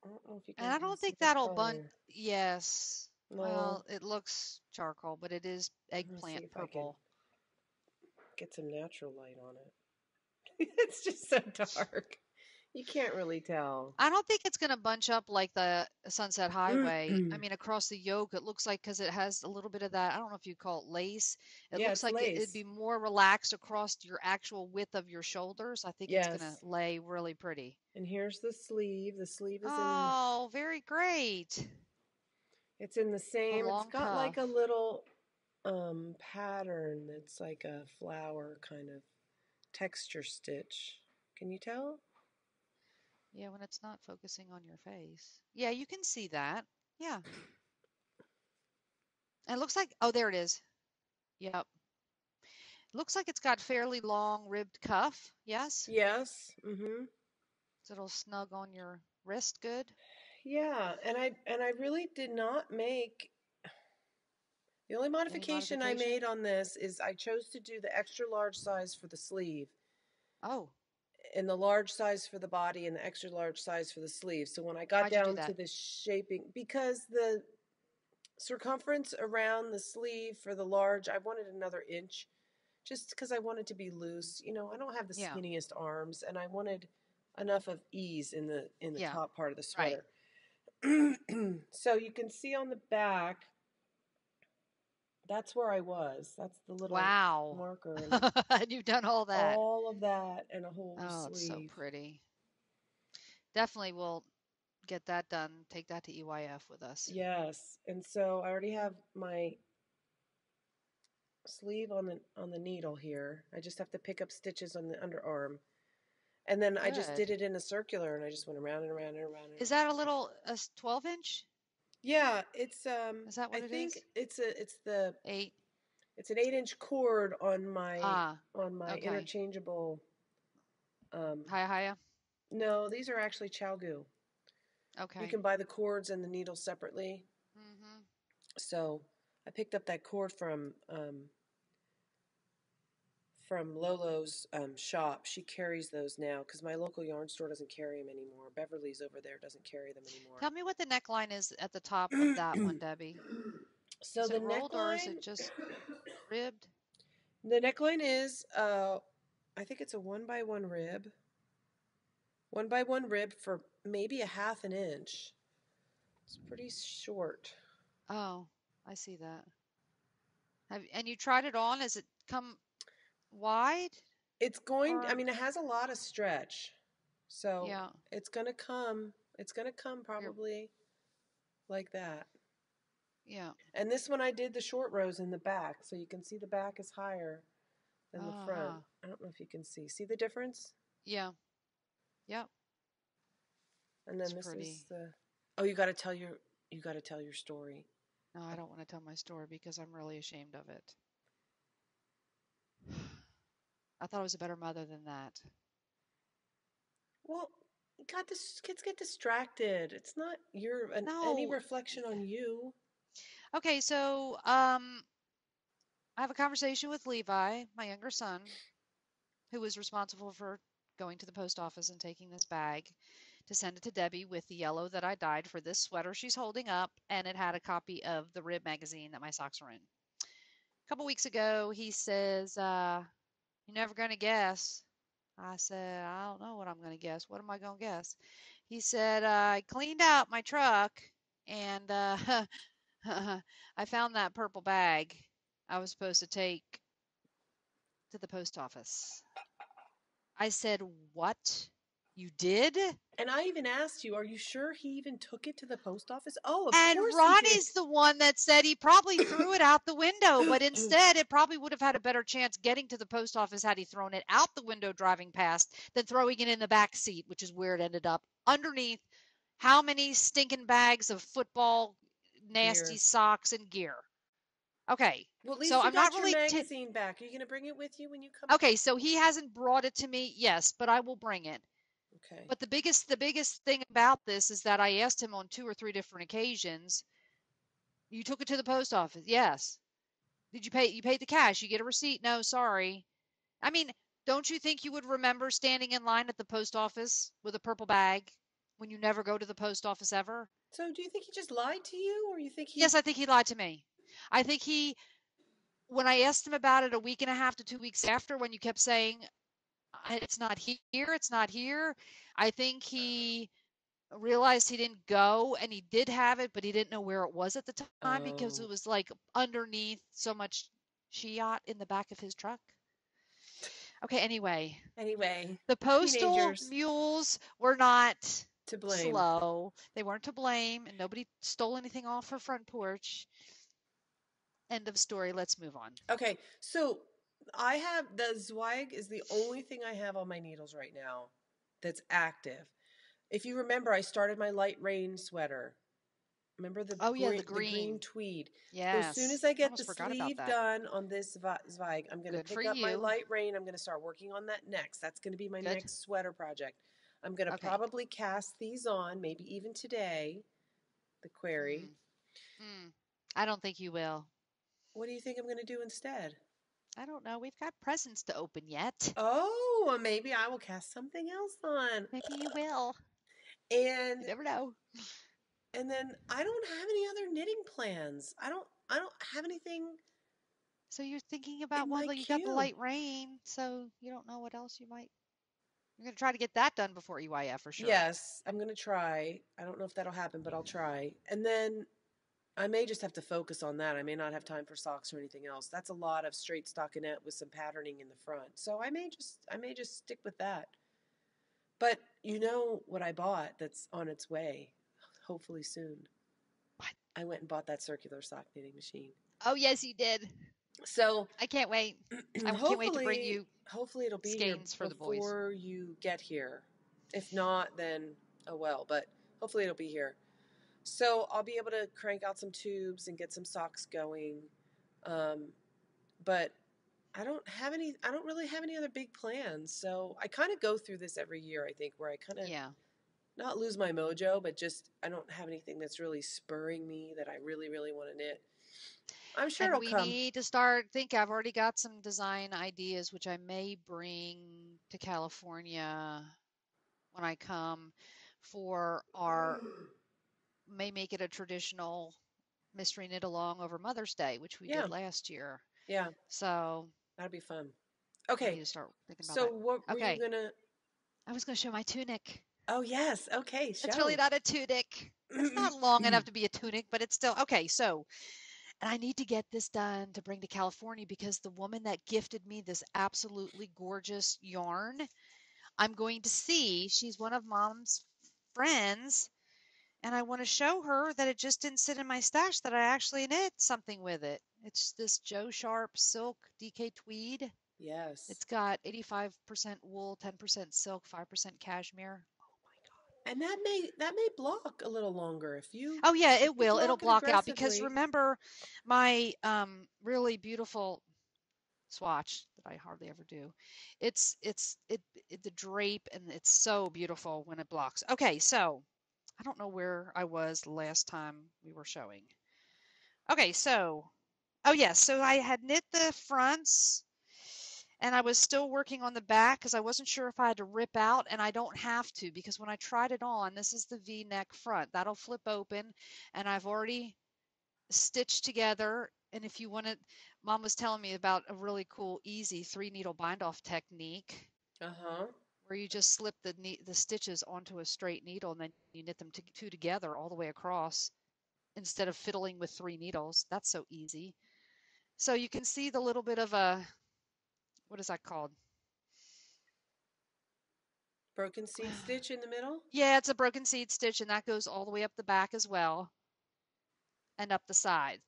don't know if you And can I even don't see think the that'll bun. color. Yes. No. Well, it looks charcoal, but it is Let me see eggplant if I can purple. get some natural light on it. It's just so dark. You can't really tell. I don't think it's going to bunch up like the Sunset Highway. I mean, across the yoke, it looks like because it has a little bit of that. I don't know if you call it lace. It Yeah, looks it's like it'd lace. be more relaxed across your actual width of your shoulders. I think it's going to Yes. lay really pretty. And here's the sleeve. The sleeve is in Oh, very great. it's in the A same. It's long got like a cuff. little pattern that's like a flower kind of texture stitch. Can you tell? Yeah, when it's not focusing on your face. Yeah, you can see that. Yeah. And it looks like, oh, there it is. Yep. Looks like it's got fairly long ribbed cuff. Yes. Yes. Mhm. So it'll snug on your wrist good. Yeah, and I really did not make the only Any modification I made modification? on this is I chose to do the extra large size for the sleeve Oh, and the large size for the body and the extra large size for the sleeve. So when I got why'd you do down to that? the shaping, because the circumference around the sleeve for the large, I wanted another inch just because I wanted to be loose. I don't have the Yeah, skinniest arms and I wanted enough of ease in the yeah, top part of the right. sweater. So you can see on the back, that's where I was. That's the little Wow. marker and And you've done all that. all of that and a whole Oh, it's so sleeve. pretty. Definitely will get that done. Take that to EYF with us. Yes. And so I already have my sleeve on the needle here. I just have to pick up stitches on the underarm. And then I just Good. did it in a circular and I just went around and around and around and Is around. that a little a 12 inch? Yeah, it's Is that I what it think is? Eight. it's an 8-inch cord on my Ah, okay. interchangeable Hiya, hiya. no, these are actually Chalgu. You Okay. can buy the cords and the needles separately. Mm-hmm. So I picked up that cord from Lolo's shop. She carries those now because my local yarn store doesn't carry them anymore. Beverly's over there doesn't carry them Tell me what the neckline is at the top of that one, anymore. Debbie. So Is it rolled or is it just ribbed? the neckline is I think it's a 1 by 1 rib, 1 by 1 rib for maybe a half an inch. It's pretty short. Oh, I see that. And you tried it on? Has it come wide I or mean, it has a lot of stretch. So yeah, it's gonna come you're probably like that. yeah. And this one I did the short rows in the back, so you can see the back is higher than the front. Uh-huh. I don't know if you can see. See the difference? Yeah. Yep. And It's then this pretty. is the Oh, you got to tell your story. No, I don't want to tell my story because I'm really ashamed of it. I thought I was a better mother than that. Well, kids get distracted. It's not any No. reflection on you. Okay, so I have a conversation with Levi, my younger son, who was responsible for going to the post office and taking this bag to send it to Debbie with the yellow that I dyed for this sweater she's holding up, and it had a copy of the Rib magazine that my socks are in. A couple weeks ago, he says, "You're never gonna guess." I said, "I don't know what I'm gonna guess. What am I gonna guess?" He said, "I cleaned out my truck and I found that purple bag I was supposed to take to the post office." I said, "What? You did?" And I even asked you, are you sure he even took it to the post office? Oh, of And course he did. Ronnie's the one that said he probably threw it out the window, but instead it probably would have had a better chance getting to the post office had he thrown it out the window driving past than throwing it in the back seat, which is where it ended up underneath how many stinking bags of football nasty Gear. socks and gear. Okay. Well, at So least you I'm not got your really magazine back. Are you going to bring it with you when you come back? okay, so he hasn't brought it to me, yes, but I will bring it. Okay. But the biggest thing about this is that I asked him on two or three different occasions, "You took it to the post office?" "Yes." "Did you pay? You paid the cash. You get a receipt?" "No, sorry." I mean, don't you think you would remember standing in line at the post office with a purple bag when you never go to the post office ever? So, do you think he just lied to you, or you think Yes, he? I think he lied to me. I think he, when I asked him about it a week and a half to 2 weeks after, when you kept saying, It's not here, it's not here," I think he realized he didn't go and he did have it, but he didn't know where it was at the time because it Oh, was like underneath so much Chiat in the back of his truck. Okay, anyway, anyway, the postal teenagers mules were not to blame. slow. They weren't to blame, and nobody stole anything off her front porch. End of story. Let's move on. Okay, so I have the Zweig is the only thing I have on my needles right now that's active. If you remember, I started my light rain sweater. Remember Oh, yeah, the the green green. tweed. So as soon Yes. as I I get the almost forgot about sleeve that. done on this Zweig, I'm going to Good for pick up my you. light rain. I'm going to start working on that next. That's going to be my Good. next sweater project. I'm going to Okay. probably cast these on, maybe even today, the query. Hmm. Hmm. I don't think you will. What do you think I'm going to do instead? I don't know. We've got presents to open yet. Oh, well, maybe I will cast something else on. Maybe you will. And You never know. then I don't have any other knitting plans. I don't have anything So you're thinking in about what? my Well, you got the queue. light rain, so you don't know what else you might. You're gonna try to get that done before EYF for sure. Yes, I'm going to try. I don't know if that'll happen, but I'll try. And then I may just have to focus on that. I may not have time for socks or anything else. That's a lot of straight stockinette with some patterning in the front. So I may just stick with that. But you know what I bought that's on its way, hopefully soon. What? I went and bought that circular sock knitting machine. Oh yes, you did. So I can't wait. I can't wait to bring you hopefully it'll be here skeins for the boys. before you get here. If not, then oh well, but hopefully it'll be here. So I'll be able to crank out some tubes and get some socks going. Um, but I don't really have any other big plans. So I kind of go through this every year, I think, where I kind of Yeah. not lose my mojo, but just I don't have anything that's really spurring me that I really, really want to knit. I'm sure And it'll we come. need to start think I've already got some design ideas which I may bring to California when I come for our may make it a traditional mystery knit along over Mother's Day, which we Yeah, did last year. yeah, So that'll be fun. we need Okay, to start thinking about so that. what were you Okay. gonna? I was going to show my tunic. Oh yes, okay, It's really show. not a tunic. It's not long enough to be a tunic, but it's still okay. So, and I need to get this done to bring to California because the woman that gifted me this absolutely gorgeous yarn, I'm going to see. She's one of mom's friends, and I want to show her that it just didn't sit in my stash, that I actually knit something with it. It's this Joe Sharp silk DK tweed. Yes. It's got 85% wool, 10% silk, 5% cashmere. And that may block a little longer if you Oh yeah, if it you will. It'll block it block out because aggressively. remember my really beautiful swatch that I hardly ever do. It's the drape and it's so beautiful when it blocks. Okay, so I don't know where I was last time we were showing. Okay, so oh yes, so I had knit the fronts and I was still working on the back because I wasn't sure if I had to rip out, and I don't have to because when I tried it on, this is the V-neck front. That'll flip open, and I've already stitched together. And if you want to, Mom was telling me about a really cool, easy 3 needle bind off technique Uh-huh. where you just slip the stitches onto a straight needle and then you knit them two together all the way across instead of fiddling with 3 needles. That's so easy. So you can see the little bit of a, what is that called? Broken seed stitch in the middle. Yeah, it's a broken seed stitch, and that goes all the way up the back as well and up the side.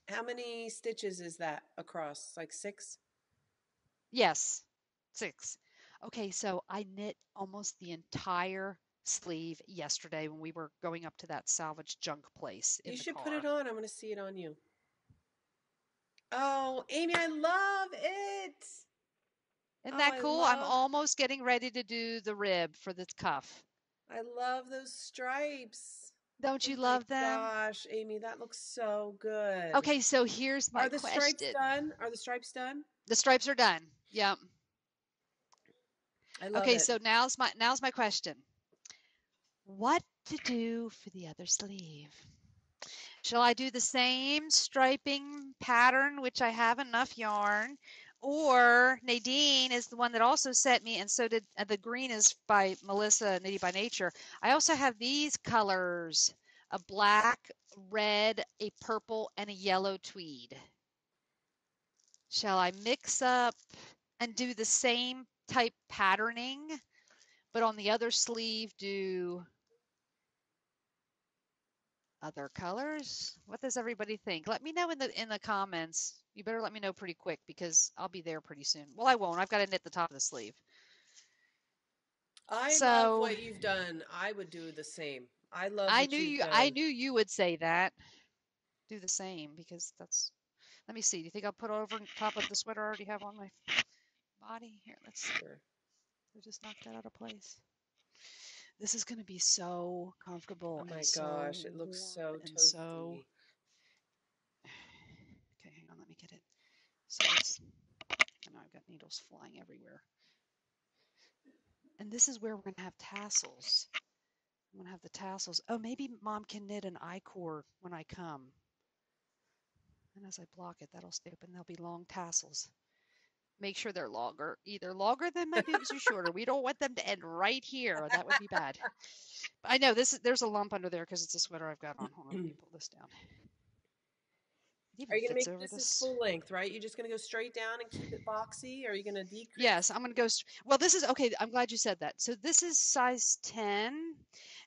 How many stitches is that across? Like six? Yes, 6. Okay, so I knit almost the entire sleeve yesterday when we were going up to that salvage junk place You in the should put it car. on. I want to see it on you. Oh, Amy, I love it. Isn't Oh, that cool? I'm almost getting ready to do the rib for the cuff. I love those stripes. Don't Oh you my love them? gosh, Amy, that looks so good. Okay, so here's my Are the stripes question. done? Are the stripes done? The stripes are done. Yep. I love Okay, it. so now's my question. What to do for the other sleeve? Shall I do the same striping pattern, which I have enough yarn? Or Nadine is the one that also sent me, and so did the green is by Melissa Knitty by Nature. I also have these colors, a black, red, a purple, and a yellow tweed. Shall I mix up and do the same type patterning, but on the other sleeve do other colors? What does everybody think? Let me know in the comments. You better let me know pretty quick because I'll be there pretty soon. Well, I won't. I've got to knit the top of the sleeve. I love So what you've done. I would do the same. I love I what knew you've you. I done. knew you would say that. Do the same because that's. Let me see. Do you think I'll put over top of the sweater I already have on my body? Here, let's see. Sure. I just knocked that out of place. This is going to be so Oh comfortable and my so gosh, it looks warm so and so. toasty. Okay, hang on. Let me get it. So it's. I know I've got needles flying everywhere. And this is where we're going to have tassels. I'm going to have the tassels. Oh, maybe Mom can knit an I-cord when I come. And as I block it, that'll stay open. There'll be long tassels. Make sure they're longer, either longer than my boobs or shorter. We don't want them to end right here. That would be bad. But I know there's a lump under there because it's a sweater I've got on. Hold on, let me pull this down. It Are even you going to fits make over this is this. full length, right? You're just going to go straight down and keep it boxy? Or are you going to Yes, decrease? I'm going to go. Well, this is okay. I'm glad you said that. So this is size 10.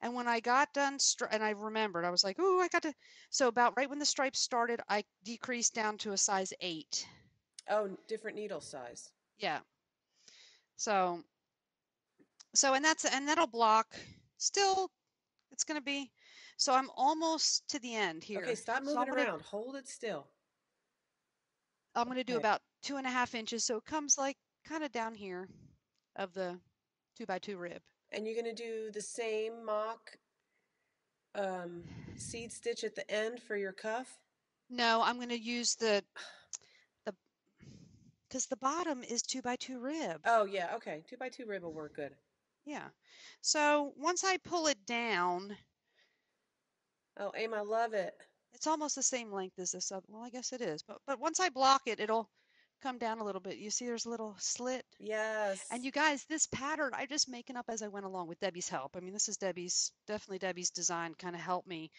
And when I got done, and I remembered, I was like, oh, I got to. So about right when the stripes started, I decreased down to a size 8. Oh, different needle size. Yeah. So, and that'll block. Still, it's going to be. So I'm almost to the end Okay, here. stop So moving around. Hold it still. I'm gonna do Okay. about 2.5 inches. So it comes like kind of down here of the 2x2 rib. And you're going to do the same mock um, seed stitch at the end for your cuff? No, I'm going to use the because the bottom is 2x2 rib. Oh, yeah. Okay. 2x2 rib will work good. Yeah. So once I pull it down, Oh, Aim, I love it. it's almost the same length as this other. Well, I guess it is. But once I block it, it'll come down a little bit. You see, there's a little slit. And Yes. you guys, this pattern I just making up as I went along with Debbie's help. I mean, this is definitely Debbie's design kind of helped me.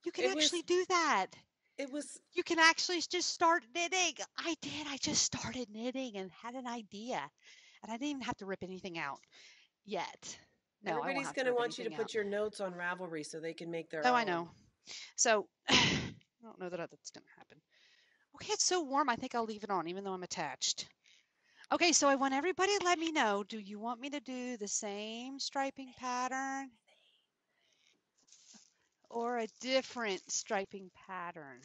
You can It actually was, do that. it was, You can actually just start knitting. I did. I just started knitting and had an idea. And I didn't even have to rip anything out yet. No, I won't everybody's have to going to rip want you to anything out. put your notes on Ravelry so they can make their Oh, I own. know. So I don't know that that's going to happen. Okay, it's so warm. I think I'll leave it on, even though I'm attached. Okay, so I want everybody to let me know, do you want me to do the same striping pattern or a different striping pattern?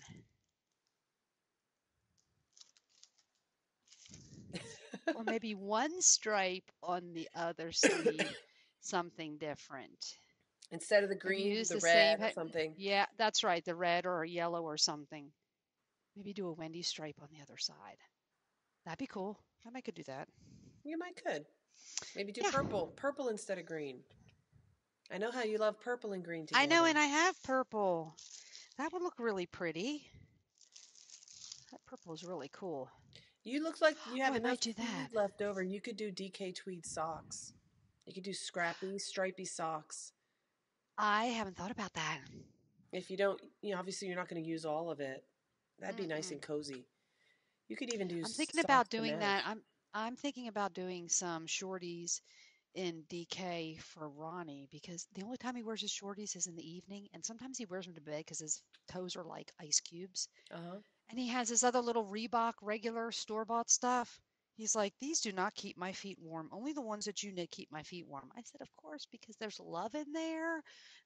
Or maybe one stripe on the other sleeve, something different. Instead of the Maybe green, use the the same, red or something. yeah, that's right, the red or a yellow or something. Maybe do a Wendy stripe on the other side. That'd be cool. I could do that. You might could. Maybe do Yeah, purple. Purple instead of green. I know how you love purple and green I know, together. and I have purple. That would look really pretty. That purple is really cool. You look like you Oh, have I enough might do that. tweed left over. You could do DK tweed socks. You could do scrappy, stripy socks. I haven't thought about that. If you don't, obviously you're not going to use all of it. That'd be nice Mm-mm. and cozy. You could even do I'm thinking about socks to doing that. match. I'm thinking about doing some shorties in DK for Ronnie because the only time he wears his shorties is in the evening, and sometimes he wears them to bed because his toes are like ice cubes. Uh huh. And he has his other little Reebok regular store-bought stuff. He's like, these do not keep my feet warm. Only the ones that you knit keep my feet warm. I said, of course, because there's love in there.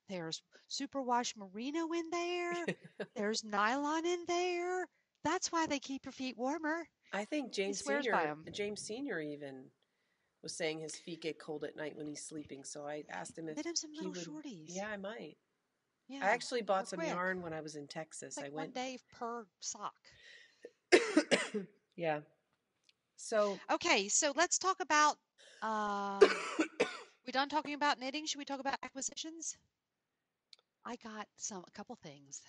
There's superwash merino in there. There's nylon in there. That's why they keep your feet warmer. I think He swears by them. James Senior even was saying his feet get cold at night when he's sleeping. So I asked him if Knit him some he little would. shorties. Yeah, I might. I Yeah, actually they're bought some quick. yarn when I was in It's Texas. like I one went. day per sock. Yeah. So Okay, so let's talk about. Um, we done talking about knitting? Should we talk about acquisitions? I got a couple things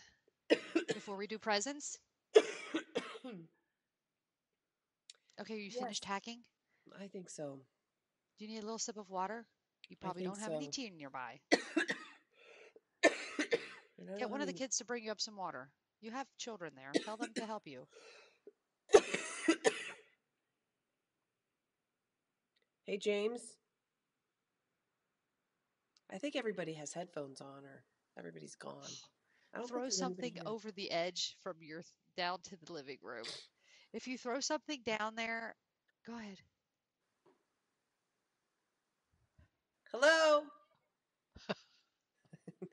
before we do presents. Okay, you yes, finished hacking? I think so. Do you need a little sip of water? You I probably think don't have any so. tea nearby. And I Get don't one have of the any. kids to bring you up some water. You have children there. Tell them to help you. Hey James, I think everybody has headphones on, or everybody's gone. I don't think Throw there's anybody something here. over the edge from your down to the living room. If you throw something down there, go ahead. Hello.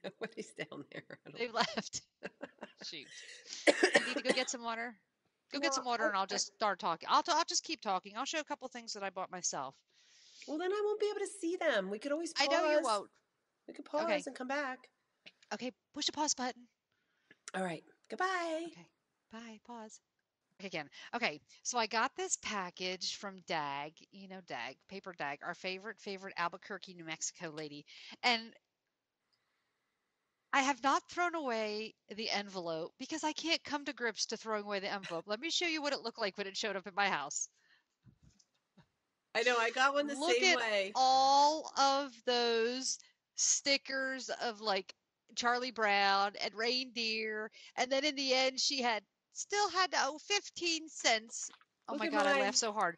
Nobody's down there. I They left. Shoot. don't. Do you need to go get some water? Go no, get some water and I'll just start talking. I'll just keep talking. I'll show a couple things that I bought myself. well, then I won't be able to see them. We could always I know you pause. won't. We could Okay. pause and come back. Okay. Push the pause button. All right. Goodbye. Okay. Bye. Pause. Again. Okay. So I got this package from Dag, Dag, Paper Dag, our favorite Albuquerque, New Mexico lady. And I have not thrown away the envelope because I can't come to grips to throwing away the envelope. Let me show you what it looked like when it showed up at my house. I know. I got one the Look same at way. all of those stickers of like Charlie Brown and reindeer. And then in the end, she still had to owe 15 cents. Oh Look my at God, I mine. laughed so hard.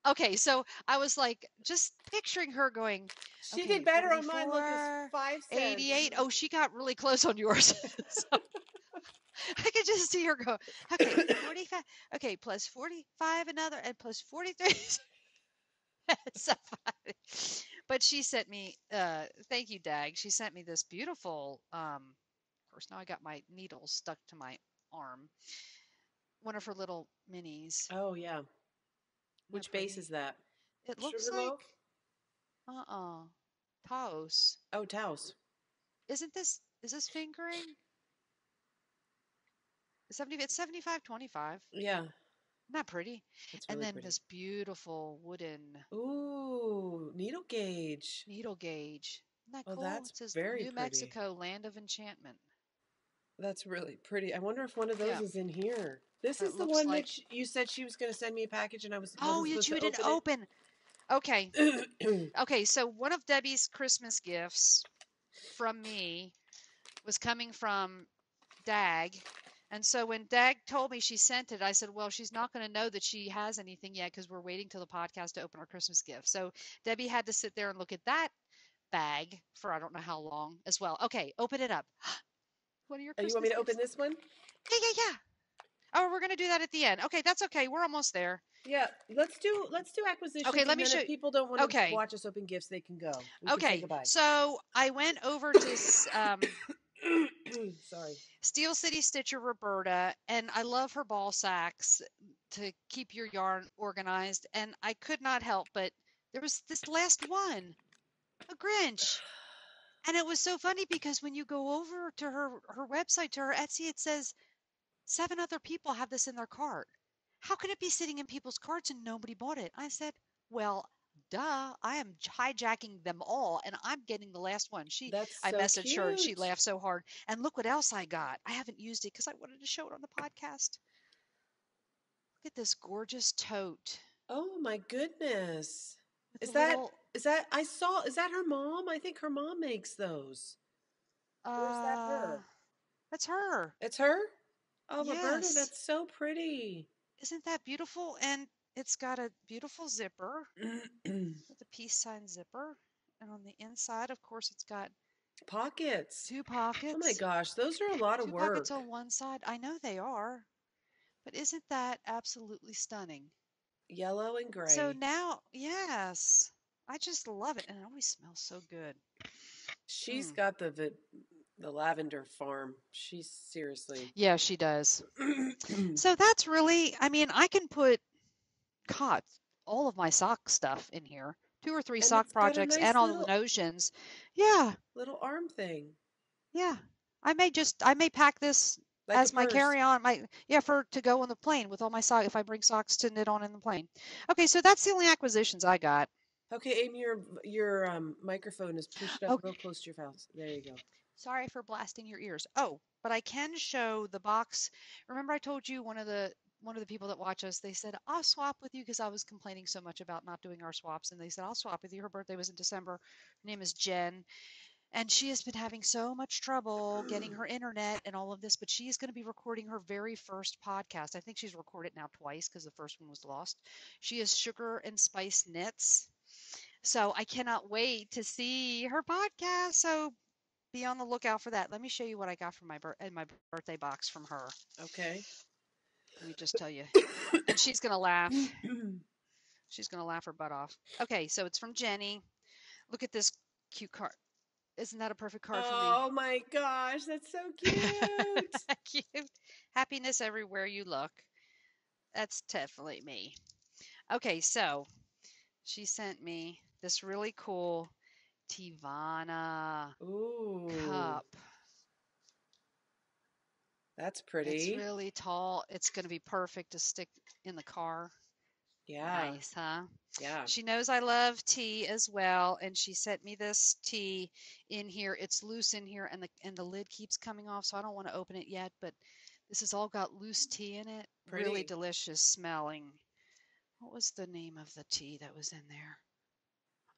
Okay, so I was like just picturing her going, She did okay, better on mine. Look, it's 44, 5 cents. 88. Oh, she got really close on yours. So I could just see her go, okay, 45. Okay, plus 45 another, and plus 43. It's so funny. But she sent me, thank you, Dag. She sent me this beautiful, of course, now I got my needle stuck to my arm. One of her little minis. Oh yeah. Isn't that Which base is pretty? that? It looks like, Sugarloaf. Taos. Oh, Taos. Is this fingering? 70, it's 75/25. Yeah, Isn't that pretty? that's And really then pretty. this beautiful wooden Ooh, needle gauge. needle gauge. Isn't that Oh, cool? that's It says very New pretty. Mexico, Land of Enchantment. That's really pretty. I wonder if one of those Yeah, is in here. This it is the looks one that like. you said she was going to send me a package and I Oh, wasn't supposed that you to didn't open open. Okay, it. okay. So one of Debbie's Christmas gifts from me was coming from Dag. And so when Dag told me she sent it, I said, well, she's not going to know that she has anything yet because we're waiting till the podcast to open our Christmas gift. So Debbie had to sit there and look at that bag for I don't know how long as well. Okay, open it up. What are your Oh, you want me Christmas to open gifts? this one? Yeah, yeah, yeah. Oh, we're going to do that at the end. Okay, that's okay. We're almost there. Yeah, let's do Okay, acquisitions, let and me then show if you. people don't want to Okay. watch us open gifts, they can go. We can say Okay. goodbye. So I went over to Sorry. Steel City Stitcher Roberta, and I love her ball sacks to keep your yarn organized. And I could not help but there was this last one, a Grinch. And it was so funny because when you go over to her website, to her Etsy, it says 7 other people have this in their cart. How can it be sitting in people's carts and nobody bought it? I said, well, duh, I am hijacking them all and I'm getting the last one. That's I so messaged her and she cute. laughed so hard. And look what else I got. I haven't used it because I wanted to show it on the podcast. Look at this gorgeous tote Oh my goodness. with the Is that little, is that I saw is that her mom? I think her mom makes those. Or is that uh, her? that's her. It's her? Oh, Roberta, Yes. that's so pretty. Isn't that beautiful? And it's got a beautiful zipper with a peace sign zipper. And on the inside, of course, it's got Pockets. two Oh my pockets. gosh, those are a lot of Two pockets work. on one side. I know they are, but isn't that absolutely stunning? Yellow and So gray. now, yes, I just love it, and it always smells so good. She's Mm. got the lavender farm. She's seriously. Yeah, she does. So that's really, I mean, I can put, God, all of my sock stuff in here, 2 or 3 And sock it's got a projects, and nice all the notions. Yeah, little arm thing, yeah. I may pack this like a as my purse. carry-on, my yeah, for to go on the plane with all my sock if I bring socks to knit on in the plane. Okay, so that's the only acquisitions I got. Okay, Amy, your microphone is pushed up Oh, real close to your mouth. There you go. sorry for blasting your ears. Oh, but I can show the box. Remember I told you one of the people that watch us, they said, I'll swap with you because I was complaining so much about not doing our swaps. And they said, I'll swap with you. Her birthday was in December. Her name is Jen. And she has been having so much trouble getting her internet and all of this, but she is going to be recording her very first podcast. I think she's recorded now twice because the first one was lost. She is Sugar and Spice Knits. So I cannot wait to see her podcast. So be on the lookout for that. Let me show you what I got from in my birthday box from her. Okay. Let me just tell you. And she's going to laugh. She's going to laugh her butt off. Okay, so it's from Jenny. Look at this cute card. Isn't that a perfect card for me? Oh my gosh, that's so cute. Cute. Happiness everywhere you look. That's definitely me. Okay, so she sent me this really cool Tivana Ooh, cup. that's It's pretty. really tall. It's going to be perfect to stick in the car. Yeah, Nice, huh? yeah. She knows I love tea as well, and she sent me this tea in here. It's loose in here, and the lid keeps coming off, so I don't want to open it yet. But this has all got loose tea in it. Really Pretty. delicious smelling. What was the name of the tea that was in there?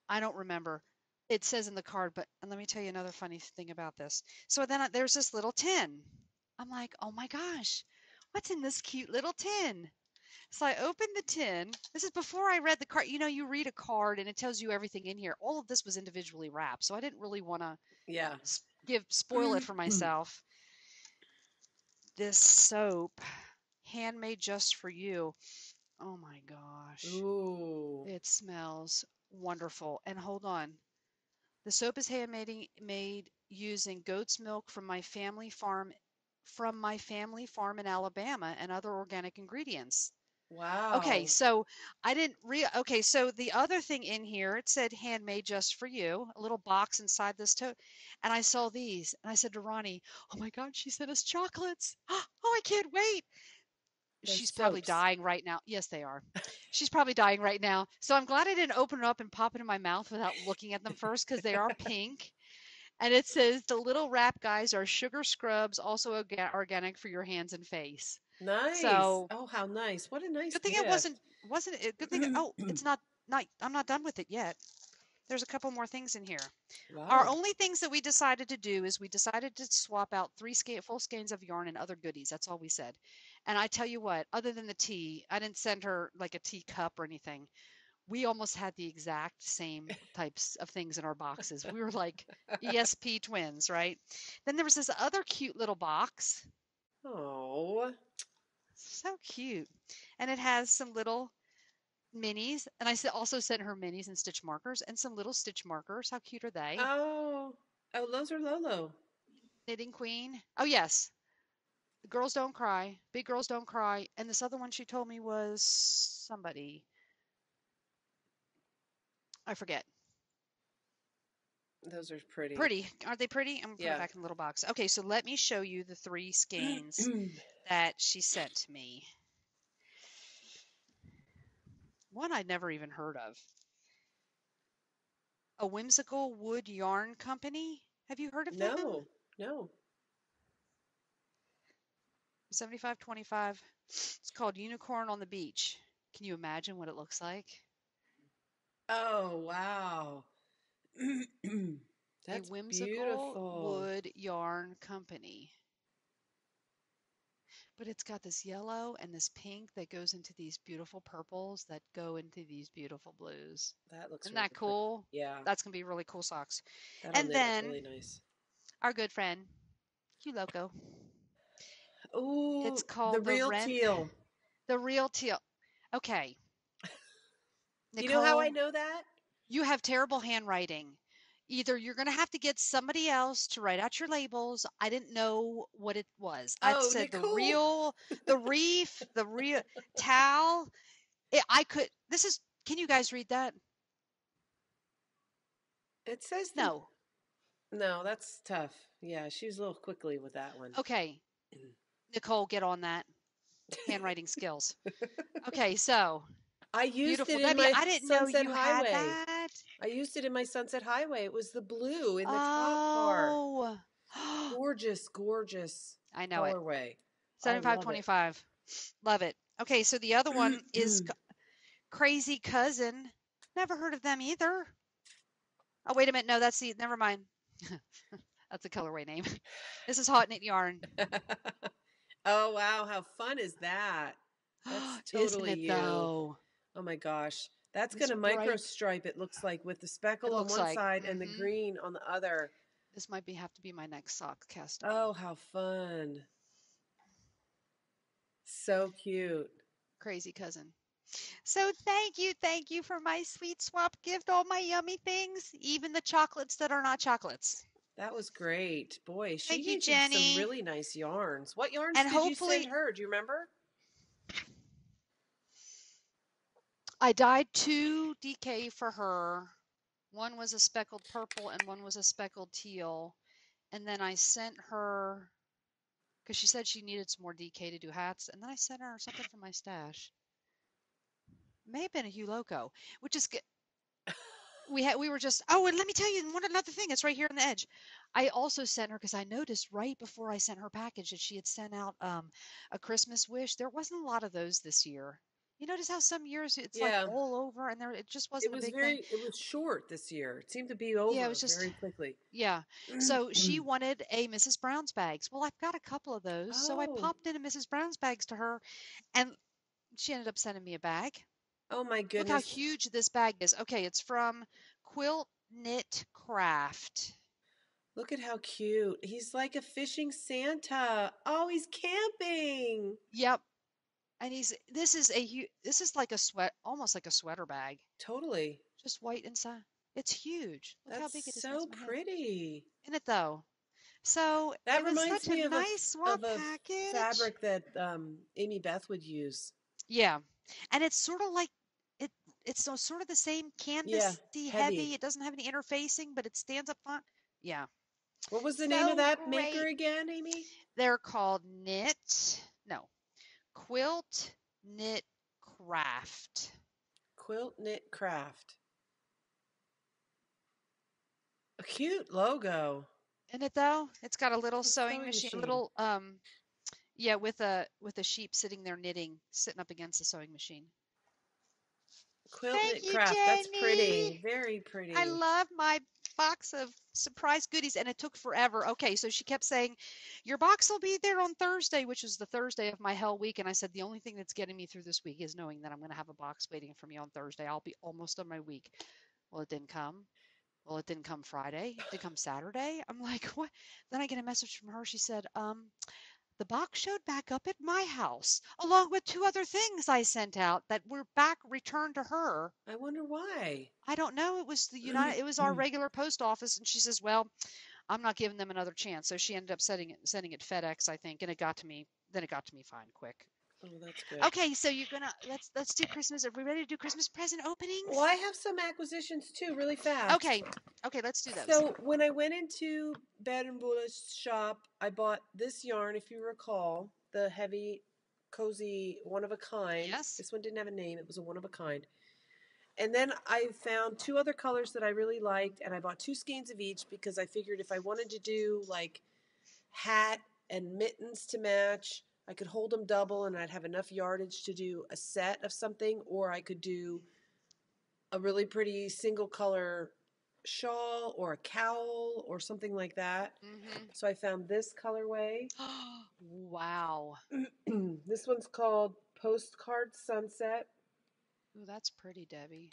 I don't remember. It says in the card, but and let me tell you another funny thing about this. So then there's this little tin. I'm like, oh my gosh, what's in this cute little tin? So I opened the tin. This is before I read the card. You know, you read a card and it tells you everything in here. All of this was individually wrapped, so I didn't really want to Yeah. give spoil it for myself. This soap, handmade just for you. Oh my gosh, Ooh. it smells wonderful. And hold on, the soap is handmade made using goat's milk from my family farm in Alabama and other organic ingredients. Okay, Wow. so I didn't okay, so the other thing in here, it said handmade just for you, a little box inside this tote. And I saw these and I said to Ronnie, oh my God, she sent us chocolates. Oh, I can't wait. They're She's probably soaps. dying right now. Yes, they are. She's probably dying right now. So I'm glad I didn't open it up and pop it in my mouth without looking at them first because they are pink. And it says the little wrap guys are sugar scrubs, also organic for your hands and face. Nice. So Oh, how nice. What a nice good thing it gift. wasn't it good thing oh, it's not I'm not done with it yet. There's a couple more things in here. Our Wow. only things that we decided to do is we decided to swap out full skeins of yarn and other goodies. That's all we said. And I tell you what, other than the tea, I didn't send her like a tea cup or anything. We almost had the exact same types of things in our boxes. We were like ESP twins, right? Then there was this other cute little box. Oh, So cute. And it has some little minis, and also sent her minis and stitch markers and some little stitch markers. How cute are they? Oh, oh, those are Lolo. Knitting Queen. Oh yes, Girls Don't Cry. Big Girls Don't Cry. And this other one she told me was somebody. I forget. Those are pretty. Pretty. Aren't they pretty? I'm gonna put them Yeah. back in the little box. Okay, so let me show you the three skeins that she sent to me. One I'd never even heard of. A Whimsical Wood Yarn Company. Have you heard of them? No, no. 7525. It's called Unicorn on the Beach. Can you imagine what it looks like? Oh, wow. A That's Whimsical beautiful. Wood Yarn Company. But it's got this yellow and this pink that goes into these beautiful purples that go into these beautiful blues. That looks Isn't really that pretty. cool? Yeah, That's going to be really cool socks. that'll And knit with then really nice. our good friend, Q Loco. It's Ooh, the called real teal. the Real Teal. Okay, You know how I Nicole, know that? you have terrible handwriting. Either you're going to have to get somebody else to write out your labels. I didn't know what it was. I Oh, said Nicole. the reef, the real towel. I could. This is. Can you guys read that? It says the. No. No, that's tough. Yeah, she was a little quickly with that one. Okay, Nicole, get on that handwriting skills. Okay, so I used beautiful, it in Debbie. my I didn't know Sunset you had Highway. that. I used it in my Sunset Highway. It was the blue in the top part. Oh, Gorgeous, gorgeous I know it. colorway. I love it. 7525. Love it. Okay, so the other one is Crazy Cousin. Never heard of them either. Oh, wait a minute. No, that's the. Never mind. That's a colorway name. This is Hot Knit Yarn. Oh, wow. How fun is that? That's Isn't totally it you. though? Oh my gosh. That's going It's to micro bright. stripe, it looks like, with the It speckle on looks one like. side and the green on the other. This might be have to be my next sock cast on. Oh, how fun. So cute. Crazy Cousin. So thank you for my sweet swap gift, all my yummy things, even the chocolates that are not chocolates. That was great. Boy, she Thank you, gave you some Jenny. really nice yarns. What yarns And did you send hopefully, her? Do you remember? I dyed two DK for her. One was a speckled purple and one was a speckled teal. And then I sent her, because she said she needed some more DK to do hats. And then I sent her something from my stash. May have been a Hue Loco, which is good. We were just, oh, and let me tell you one another thing. It's right here on the edge. I also sent her because I noticed right before I sent her package that she had sent out a Christmas wish. There wasn't a lot of those this year. You notice how some years it's like Yeah. all over and there it just It wasn't a was big thing. it was short this year. It seemed to be Yeah, it over was just very quickly. yeah. So she wanted a Mrs. Brown's bags. Well, I've got a couple of those. So I Oh, popped into Mrs. Brown's bags to her and she ended up sending me a bag. oh my Look how goodness. huge this bag is. Okay, it's from Quilt Knit Craft. Look at how cute. He's like a fishing Santa. Oh, he's camping. Yep. And this is like a almost like a sweater bag, Totally. just white inside. It's huge. Look how That's big it is so against my hand. pretty. Isn't it though? So That it was reminds such a me of nice swap of a package. fabric that Amy Beth would use. Yeah. And it's sort of like it it's sort of the same Yeah, canvasy heavy. heavy. It doesn't have any interfacing, but it stands up fine. Yeah. What was the name of So that maker great. again, Amy? They're called Quilt Knit Craft. Quilt Knit Craft. A cute logo. In it though, it's got a little A sewing sewing machine, a machine. little yeah, with a sheep sitting there knitting, sitting up against the sewing machine. Quilt Thank Knit you, Craft. That's pretty. Jenny. Very I pretty. love my box of surprise goodies and it took forever. Okay, so she kept saying, "Your box will be there on Thursday," which is the Thursday of my hell week, and I said the only thing that's getting me through this week is knowing that I'm going to have a box waiting for me on Thursday. I'll be almost on my week. Well, it didn't come. Well, it didn't come Friday. It didn't come Saturday. I'm like, "What?" Then I get a message from her. She said, The box showed back up at my house, along with 2 other things I sent out that were back returned to her. I wonder why. I don't know. It was our regular post office, and she says, "Well, I'm not giving them another chance." So she ended up sending it FedEx, I think, and it got to me. Then it got to me fine, quick. Oh, that's good. Okay, so you're gonna let's do Christmas. Are we ready to do Christmas present openings? Well, I have some acquisitions too, really fast. Okay, okay, let's do those. So when I went into Bed and Bull's shop, I bought this yarn, if you recall, the heavy, cozy, one of a kind. Yes. This one didn't have a name; it was a one of a kind. And then I found 2 other colors that I really liked, and I bought 2 skeins of each because I figured if I wanted to do like hat and mittens to match, I could hold them double and I'd have enough yardage to do a set of something, or I could do a really pretty single color shawl or a cowl or something like that. Mm-hmm. So I found this colorway. Wow. This one's called Postcard Sunset. Ooh, that's pretty, Debbie.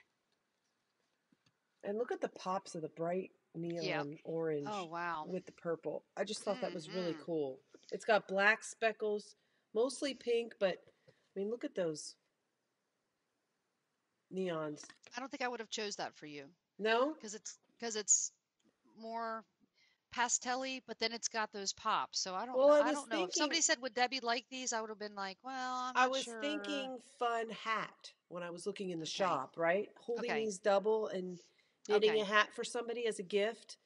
And look at the pops of the bright neon Yep. orange Oh, wow. with the purple. I just thought that was really Mm-hmm. cool. It's got black speckles, mostly pink, but I mean, look at those neons. I don't think I would have chose that for you No? because it's more pastelly, but then it's got those pops. So Well, I I was don't know. If thinking somebody said, "Would Debbie like these?" I would have been like, "Well, I'm I not was sure." thinking fun hat when I was looking in the Okay. shop, right? Holding Okay. these double and knitting Okay. a hat for somebody as a gift.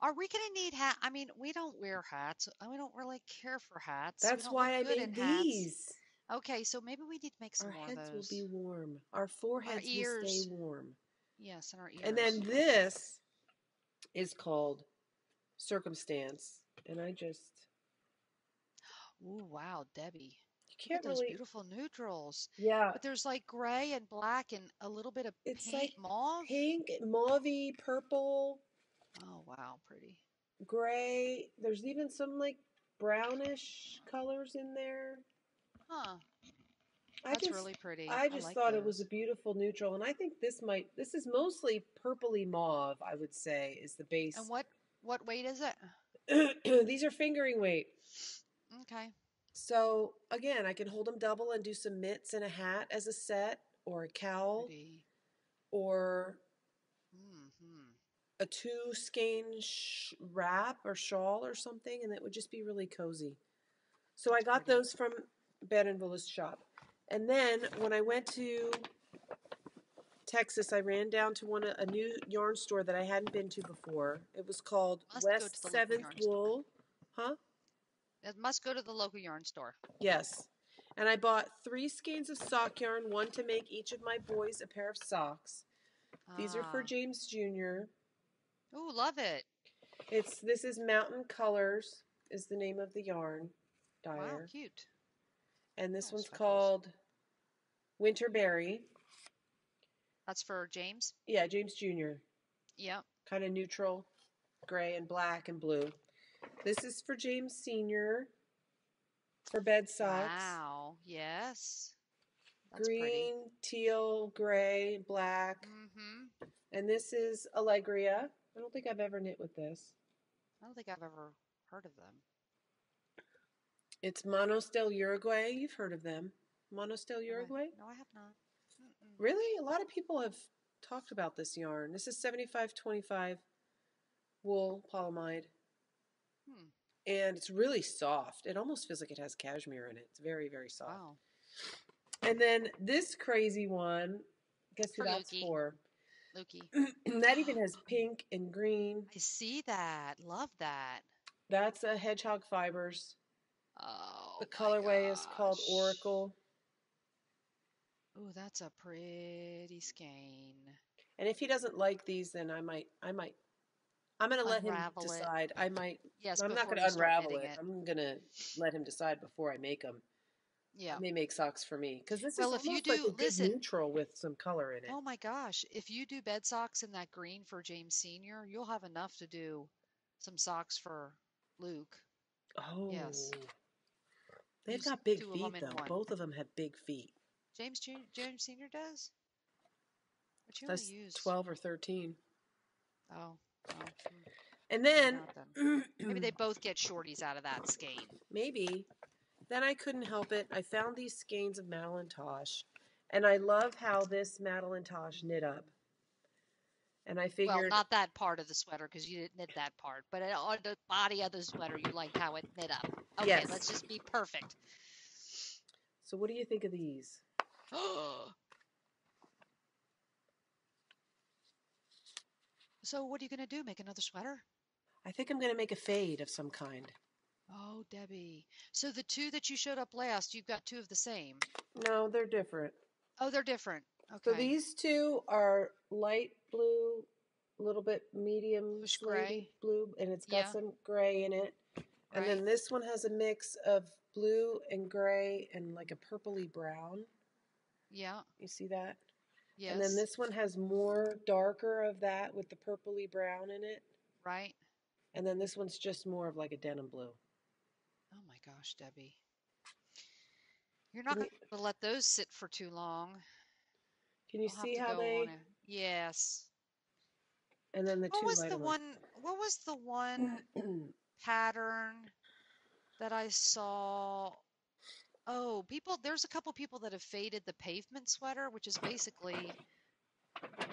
Are we gonna need hat? I mean, we don't wear hats. We don't really care for hats. We That's don't look why I good in made hats. these. Okay, so maybe we need to make some Our more of heads will those. be warm. Our Our foreheads will stay ears. warm. Yes, and our And ears. then this is called Circumstance. And I just, Ooh, wow, Debbie. you Look at can't those really, beautiful neutrals. yeah, But there's like gray and black and a little bit of it's like paint mauve. pink, mauvey, purple, Oh, wow, pretty. gray. There's even some like brownish colors in there. Huh. I That's just really pretty. I I just like thought it was a those. beautiful neutral, and I think this is mostly purpley mauve, I would say, is the And base. what weight is it? These are fingering weight. Okay. So again, I can hold them double and do some mitts and a hat as a set, or a cowl, Pretty. or Mm-hmm. a 2 skein wrap or shawl or something, and it would just be really cozy. So I That's got pretty. those from Ben and Villa's shop. And then when I went to Texas, I ran down to a new yarn store that I hadn't been to before. It was called Must go to West the local Seventh yarn store. Wool. Huh? It must go to the local yarn store. Yes. And I bought 3 skeins of sock yarn, one to make each of my boys a pair of socks. These are for Ah. James Jr. Ooh, love it. This is Mountain Colors is the name of the yarn Wow, dyer. cute. And this Oh, one's speckles. called Winterberry. That's for James. Yeah, James Jr. Yep. Kind of neutral, gray and black and blue. This is for James Sr. for bed socks. Wow. Yes. That's pretty. Green, teal, gray, black. Mm-hmm. And this is Allegria. I don't think I've ever knit with this. I don't think I've ever heard of them. It's Manos del Uruguay. You've heard of them. Manos del Uruguay? No, I have not. Mm-mm. Really? A lot of people have talked about this yarn. This is 75/25 wool polyamide. Hmm. And it's really soft. It almost feels like it has cashmere in it. It's very, very soft. Wow. And then this crazy one, guess who For that's Lukey. for? Lukey. That even has pink and green. I see that. Love that. That's a Hedgehog Fibers. Oh The my colorway is called gosh. Oracle. Ooh, that's a pretty skein. And if he doesn't like these, then I'm going to let him Unravel it. decide. Yes, I'm not before going you to start unravel knitting it. it. I'm going to let him decide before I make them. Yeah. I may make socks for me because this is Well, if you almost like a do, good listen. neutral with some color in it. Oh my gosh, if you do bed socks in that green for James Sr., you'll have enough to do some socks for Luke. Oh, Yes. they've Use got big 2 of feet them in though. one. Both of them have big feet. James Sr. does? But you only That's use 12 or 13. Oh, well, And maybe then not then. Maybe they both get shorties out of that skein. maybe. then I couldn't help it. I found these skeins of Madeline Tosh, and I love how this Madeline Tosh knit up. And I Well, figured, not that part of the sweater because you didn't knit that part, but on the body of the sweater, you liked how it knit up. Okay, let's yes. just be perfect. So what do you think of these? So, what are you going to do? Make another sweater? I think I'm going to make a fade of some kind. Oh, Debbie. So, the two that you showed up last, you've got two of the same. No, they're different. Oh, they're different. So Okay. these two are light blue, a little bit medium Bluish slaty gray. blue, and it's got Yeah, some gray in it. And right. then this one has a mix of blue and gray and like a purpley brown. Yeah, You see that? And then yes, this one has more darker of that with the purpley brown in it. right. And then this one's just more of like a denim blue. Oh my gosh, Debbie. You're not Can going you to let those sit for too long. can you They'll have see to how go on they it. Yes. and then the What two was lighter the ones. one? What was the one pattern that I saw? Oh, people, there's a couple people that have faded the pavement sweater, which is basically a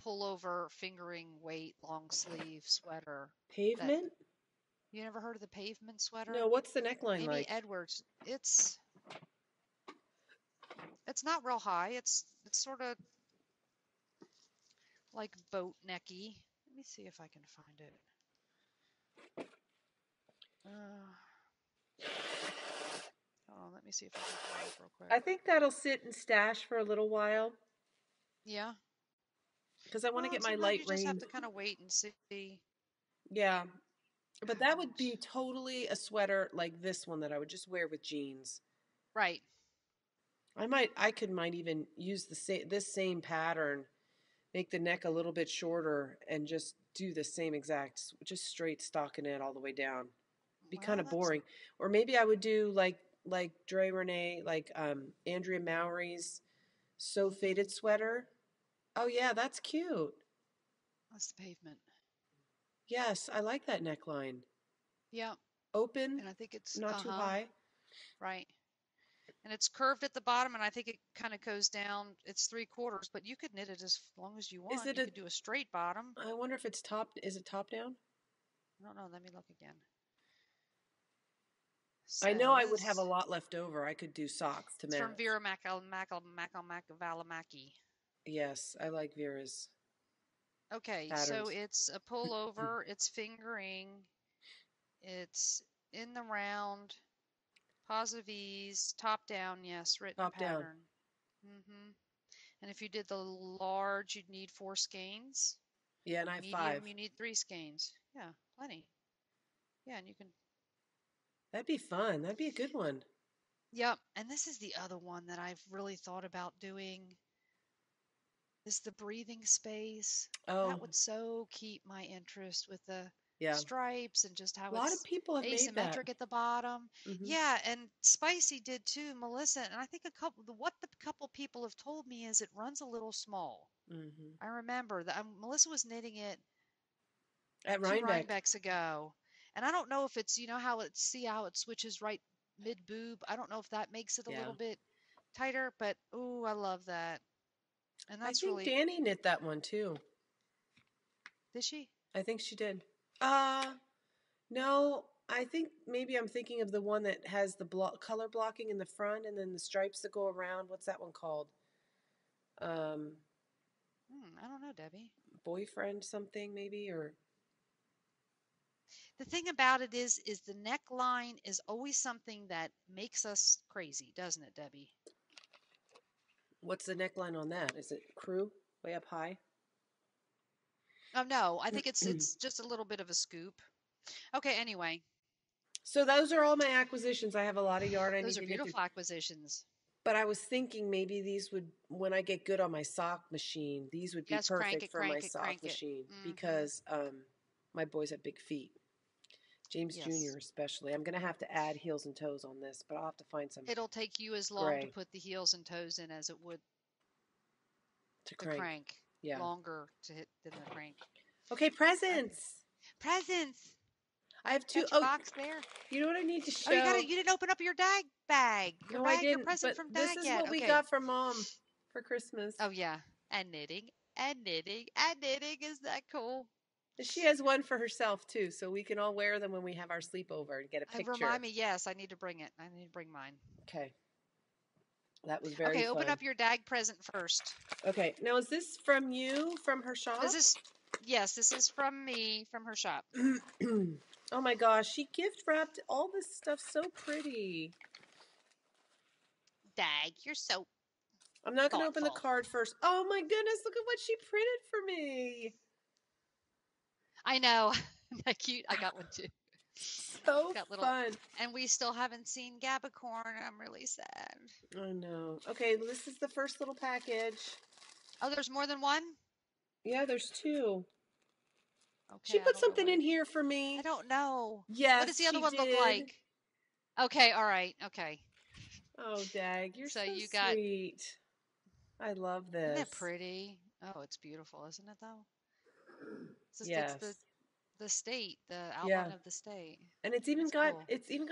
pullover fingering weight long sleeve sweater that Pavement? you never heard of the pavement No, sweater? what's the neckline Maybe like? Edwards. It's not real high. It's sort of like boat necky. Let me see if I can find it. Uh, Hold on, let me see if I can pull it up real quick. I think that'll sit and stash for a little while Yeah. because I want to Well, get and my sometimes light you just have rain. to kind of wait and see. Yeah, but that would And be totally a sweater like this one that I would just wear with jeans. right. I might even use this same pattern, make the neck a little bit shorter, and just do the same exact, just straight stockinette all the way down. Be kind Well, of that's boring. Or maybe I would do like Dre Renee, like Andrea Mowry's So Faded sweater. Oh yeah, that's cute. that's the pavement. Yes, I like that neckline. Yeah. Open, And I think it's not too high. right. And it's curved at the bottom, and I think it kind of goes down. It's 3/4, but you could knit it as long as you Is want. it You a? could do a straight bottom. I wonder if it's top. Is it top down? I don't know. Let me look again. I know I would have a Says lot left over. I could do socks to it's from match. Vera Valimaki. Yes, I like Vera's Okay, so patterns. it's a pullover. It's fingering. It's in the round. Positive ease, top down, yes, written Top down. pattern. hmm And if you did the large, you'd need 4 skeins. Yeah, and I have five. Medium, you need 3 skeins. Yeah, plenty. Yeah, and you can. That'd be fun. That'd be a good one. Yep. And this is the other one that I've really thought about doing is the breathing space. Oh, That would so keep my interest with the yeah. stripes and just A how lot of it's people have made that. asymmetric at the bottom. Hmm. Yeah, and Spicy did too, Melissa, and I think what the couple people have told me is it runs a little small. Hmm. I remember that Melissa was knitting it At two Rhinebeck. Rhinebecks ago, and I don't know if it's how it switches right mid boob. I don't know if that makes it a Yeah. little bit tighter, but ooh, I love that. And I that's think really, Danny knit that one too. did she? I think she did. Uh, no, I think maybe I'm thinking of the one that has the color blocking in the front and then the stripes that go around. What's that one called? Um, I don't know, Debbie. Boyfriend something maybe or The thing about it is the neckline is always something that makes us crazy, doesn't it, Debbie? what's the neckline on that? Is it crew way up high? Oh no, I think it's just a little bit of a scoop. Okay, anyway, So those are all my acquisitions. I have a lot of yarn I those need are to get through. beautiful acquisitions. But I was thinking maybe these would, when I get good on my sock machine, these would be Yes, crank perfect it, for my crank it, sock crank it. machine Mm-hmm. because my boys have big feet. James Yes. Jr. especially. I'm gonna have to add heels and toes on this, but I'll have to find some It'll take you as long to gray put the heels and toes in as it would to the crank. crank. Yeah. Longer to hit than the crank. Okay, Okay. presents. Presents. I have two. Got your Oh, box there? you know what I need to Oh, you got show? it. You didn't open up your dag bag. No, I Your didn't. present But from this Dag is yet. what we Okay. got from Mom for Christmas. Oh yeah. And knitting and knitting and knitting. Is that cool? She has one for herself too, so we can all wear them when we have our sleepover and get a picture. Remind me. Yes, I need to bring it. I need to bring mine. Okay. That was very Okay, open fun. up your Dag present first. Okay. Now, is this from you, from her shop? Yes, this is from me, from her shop. Oh my gosh, she gift wrapped all this stuff so pretty. Dag, you're so I'm not going to open the thoughtful. card first. Oh my goodness, look at what she printed for me. I know. That cute. I got one too. So Got little, fun. and we still haven't seen Gabicorn. I'm really sad. I know. Okay, this is the first little package. Oh, there's more than one? Yeah, there's two. Okay. She put something in here for me. I don't know. Yes, What does the other she one look did. like? Okay, all right. Okay. Oh, Dag, you're so you got. sweet. I love this. Isn't that pretty? Oh, it's beautiful, isn't it though? Yes. It's the state, the outline of the state. And it's even got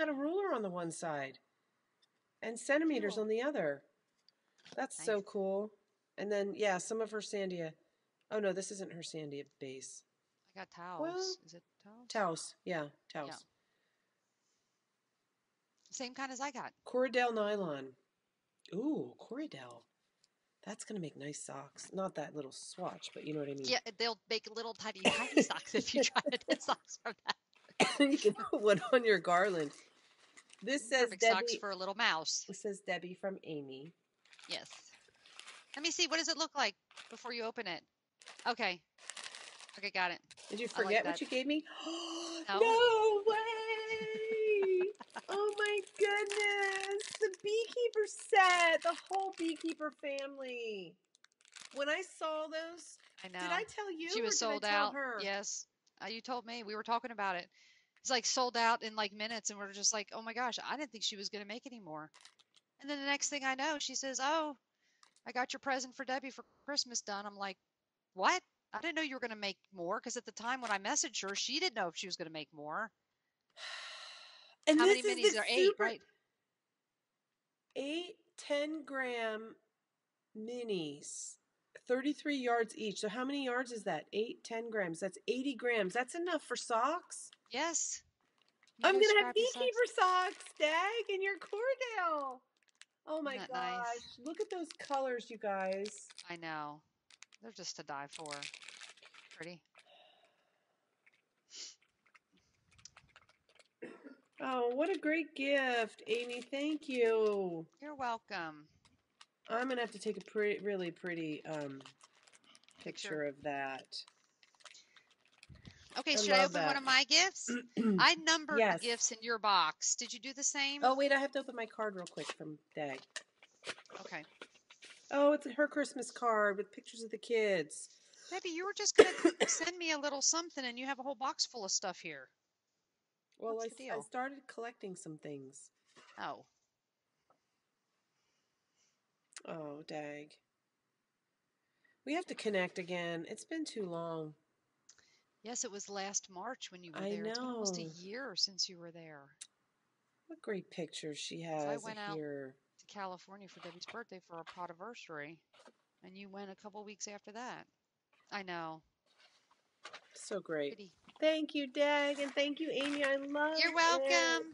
a ruler on the one side and centimeters on the other. That's so cool. And then some of her Sandia. Oh no, this isn't her Sandia base. I got Taos. Well, is it Taos? Taos, yeah, Taos. Yeah. Same kind as I got. Corridel nylon. Ooh, Corridel. That's gonna make nice socks. Not that little swatch, but you know what I mean. Yeah, they'll make little tiny socks if you try to knit socks from that. You can put one on your garland. This says Perfect Debbie. Socks for a little mouse. This says Debbie from Amy. Yes. Let me see. What does it look like before you open it? Okay. Okay, got it. Did you forget what you gave me? No. No way! Oh my goodness! The beekeeper set! The whole beekeeper family. When I saw those, I know. Did I tell you? She was sold out. Her? Yes. You told me. We were talking about it. It's like sold out in like minutes, and we're just like, oh my gosh, I didn't think she was going to make any more. And then the next thing I know, she says, oh, I got your present for Debbie for Christmas done. I'm like, what? I didn't know you were going to make more, because at the time when I messaged her, she didn't know if she was going to make more. And how many minis are 8, right? 8 10-gram minis. 33 yards each. So how many yards is that? 8, 10 grams. That's 80 grams. That's enough for socks? Yes. I'm going to have beekeeper socks, Dag, and your Cordell. Oh my gosh. Nice? Look at those colors, you guys. I know. They're just to die for. Pretty. Oh, what a great gift, Amy. Thank you. You're welcome. I'm going to have to take a really pretty picture of that. Okay, should I open one of my gifts? I numbered gifts in your box. Did you do the same? Oh, wait, I have to open my card real quick from Dag. Okay. Oh, it's her Christmas card with pictures of the kids. Debbie, you were just going to send me a little something, and you have a whole box full of stuff here. Well, I started collecting some things. Oh. Oh, Dag. We have to connect again. It's been too long. Yes, it was last March when you were there. I know. It's been almost a year since you were there. What great pictures she has I went here. Out to California for Debbie's birthday for our podiversary, and you went a couple weeks after that. I know. So great. Pretty. Thank you, Dag, and thank you, Amy. I love it. You're welcome.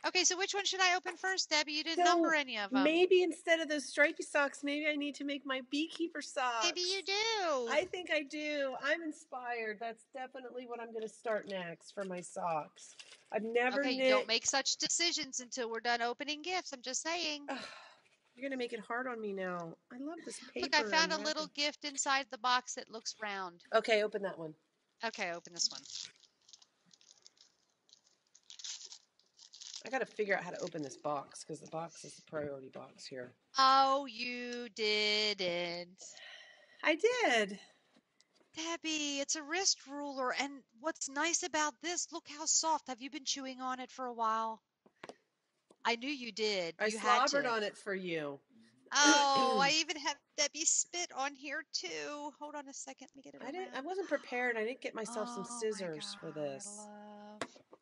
Okay, so which one should I open first, Debbie? You didn't number any of them. Maybe instead of those stripy socks, maybe I need to make my beekeeper socks. Maybe you do. I think I do. I'm inspired. That's definitely what I'm going to start next for my socks. I've never knit. Okay, don't make such decisions until we're done opening gifts. I'm just saying. You're going to make it hard on me now. I love this paper. Look, I found a little gift inside the box that looks round. Okay, open that one. Okay, open this one. I got to figure out how to open this box because the box is the priority box here. Oh, you didn't. I did. Debbie, it's a wrist ruler, and what's nice about this, look how soft. Have you been chewing on it for a while? I knew you did. I slobbered on it for you. Oh, I even have Debbie spit on here too. Hold on a second. Let me get it. I wasn't prepared. I didn't get myself some scissors for this.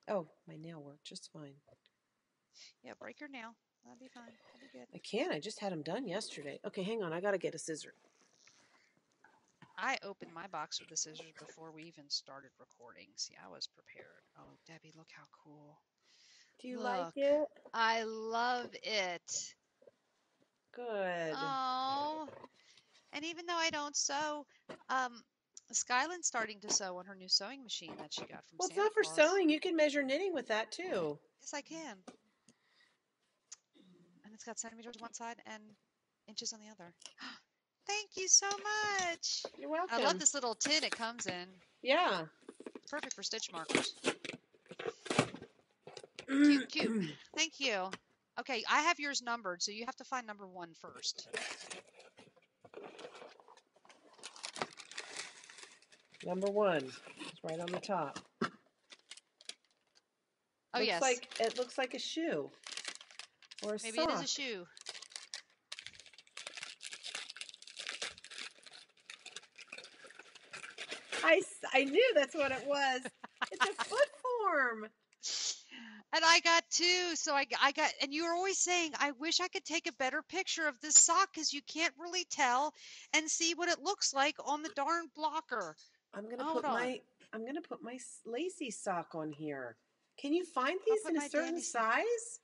Oh, my nail worked just fine. Yeah, break your nail. That'll be fine. That'll be good. I can't. I just had them done yesterday. Okay, hang on. I got to get a scissor. I opened my box with the scissors before we even started recording. See, I was prepared. Oh, Debbie, look how cool. Do you like Look. it? I love it. Good. Oh. And even though I don't sew, um, Skyland's starting to sew on her new sewing machine that she got from Well, it's Santa not for Claus. sewing. You can measure knitting with that too. Yes, I can. And it's got centimeters one side and inches on the other. Thank you so much. You're I love welcome. this little tin it comes in. Yeah. It's perfect for stitch markers. Cute, cute. Thank you. Okay, I have yours numbered, so you have to find number 1 first. Number 1. It's right on the top. Oh, yes. It looks like a shoe or a Maybe it is sock. a shoe. I knew that's what it was. It's a foot form. And I got 2, so I got, and you were always saying, I wish I could take a better picture of this sock because you can't really tell and see what it looks like on the darn blocker. Hold on. I'm gonna put my lacy sock on here. Can you find I'll these put in a my certain dandy sock. size?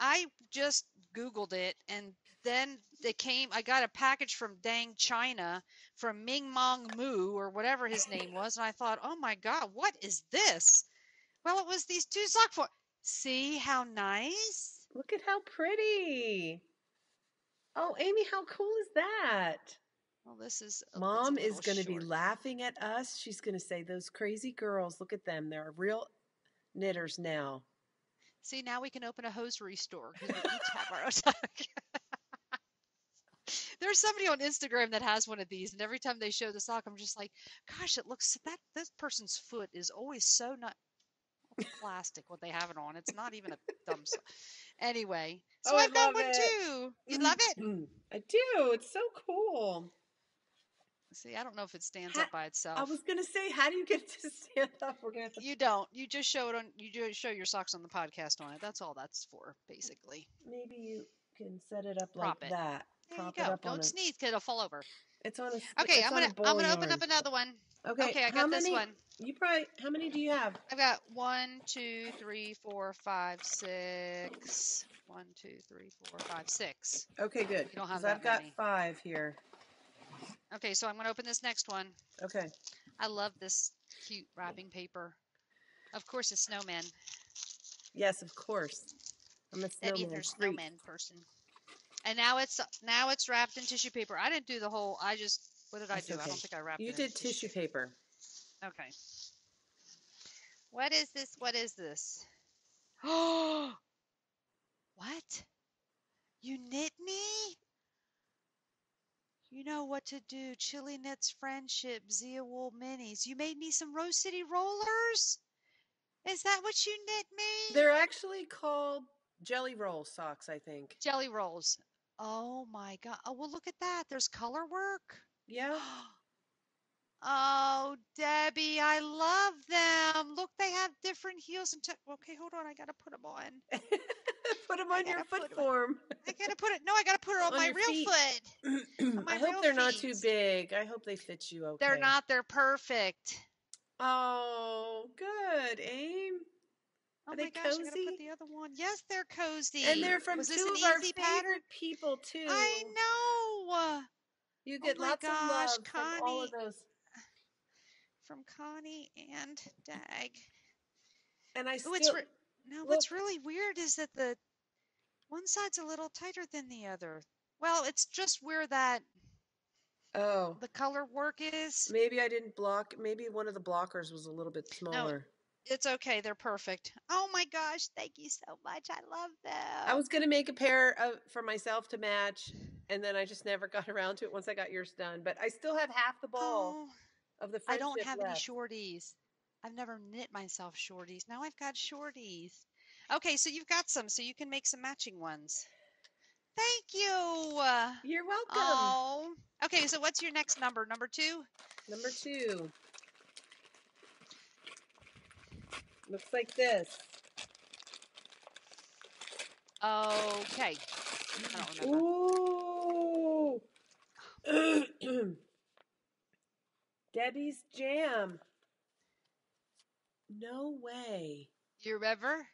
I just Googled it, and then I got a package from Dang China from Ming Mong Mu or whatever his name was, and I thought, oh my God, what is this? Well, it was these 2 sock for. See how nice? Look at how pretty. Oh, Amy, how cool is that? Well, it's a Mom is little going to be short. laughing at us. She's going to say, those crazy girls, look at them. They're real knitters now. See, now we can open a hosiery store because we each have our own sock. There's somebody on Instagram that has one of these, and every time they show the sock, I'm just like, gosh, it looks that this person's foot is always so not. It's plastic what they have it on. It's not even a thumb sock. Anyway, so Oh, I I've got love one it. too. You love it? I do. It's so cool. See, I don't know if it stands up by I itself. was going to say, how do you get it to stand up? We're going to have to. You don't. You just show it on. You just show your socks on the podcast on it. That's all that's for, basically. Maybe you can set it up like Prop it. that. There you Prop it go. up on Don't a. sneeze, kid. It'll fall over. Okay, It's I'm on a gonna ball open yarn. up another one. Okay, Okay, I how got this many? one. How many do you have? I've got 1, 2, 3, 4, 5, 6. 1, 2, 3, 4, 5, 6. Okay, good. You don't have Because that I've got many. 5 here. Okay, so I'm gonna open this next one. Okay. I love this cute wrapping paper. Of course, a snowman. Yes, of course. I'm a Debbie snowman and her freak. snowman person. And now it's wrapped in tissue paper. I didn't do the whole. I just what did I That's do? I okay. don't think I wrapped You it in did tissue paper. Okay. What is this? What is this? Oh, what? You knit me? You know what to do. Chili Knits Friendship, Zia Wool Minis. You made me some Rose City rollers? Is that what you knit me? They're actually called jelly roll socks, I think. Jelly rolls. Oh my God. Oh, well, look at that. There's color work. Yeah. Oh, Debbie, I love them. Look, they have different heels and okay, hold on. I gotta put them on. Put them I on your gotta foot put them. form. I gotta put it. No, I gotta put it on On my your real feet. foot. On my I hope real they're not feet. too big. I hope they fit you okay. They're not. They're perfect. Oh, good, Aim. Oh Are my they gosh, I gotta cozy? put the other one. Yes, they're cozy. And they're from Was this 2 an of our easy pattern? favorite people, too. I know. You Oh get my lots of gosh, love from all of Connie. those. From Connie and Dag. And I Oh, still no. look. What's really weird is that the one side's a little tighter than the other. Well, it's just where Oh, the color work is. maybe I didn't block. Maybe one of the blockers was a little bit No, smaller. it's okay. They're perfect. Oh my gosh, thank you so much. I love I them. was gonna make a pair for myself to match, and then I just never got around to it once I got yours done. But I still have half the ball Oh, of the I don't friendship have any left. shorties. I've never knit myself shorties. Now I've got shorties. Okay, so you've got some, so you can make some matching ones. Thank you. You're welcome. Oh. Okay, so what's your next number? Number 2? Number 2. Looks like this. Okay. I don't remember. Ooh. Debbie's jam. No way. You remember?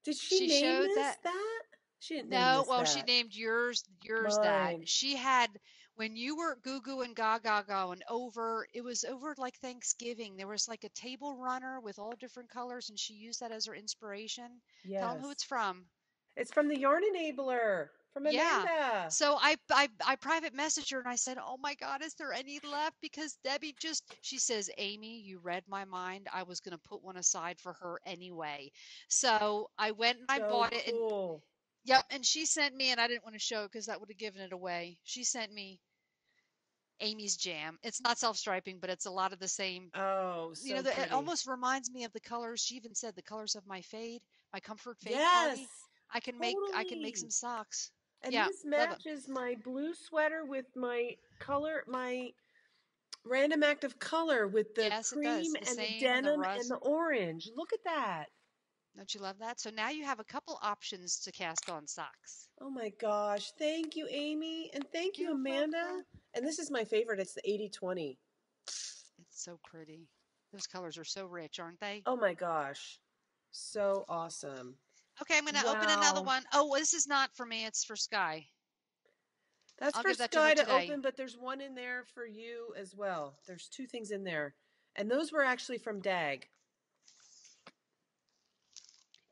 Did she She name showed this that. that? She didn't name No, this well, she that. named yours that. Mine. She had when you were goo goo and gaga going over, it was over like Thanksgiving. There was like a table runner with all different colors, and she used that as her inspiration. Tell them Yes. who it's from. It's from the Yarn Enabler from Yeah. Amanda. So I private messaged her and I said, "Oh my God, is there any left?" Because Debbie she says, "Amy, you read my mind. I was going to put one aside for her anyway." So I went and I So bought it and cool. yep, and she sent me, and I didn't want to show it because that would have given it away. She sent me Amy's Jam. It's not self-striping, but it's a lot of the same. Oh, You know, so it pretty. almost reminds me of the colors. She even said the colors of my fade, my comfort fade Yes, party. I can make totally. some socks. And Yeah, this love them. matches my blue sweater with my color, my random act of color with the Yes, it cream does. The and the same and the denim and rust. the orange. Look at that. Don't you love that? So now you have a couple options to cast on socks. Oh my gosh. Thank you, Amy. And thank you, You're Amanda. welcome. And this is my favorite. It's the 80/20. It's so pretty. Those colors are so rich, aren't they? Oh my gosh. So awesome. Okay, I'm going to open another Wow. one. Oh, well, this is not for me. It's for Sky. That's I'll for give that to her Sky to today. open, but there's one in there for you as well. There's two things in there. And those were actually from Dag.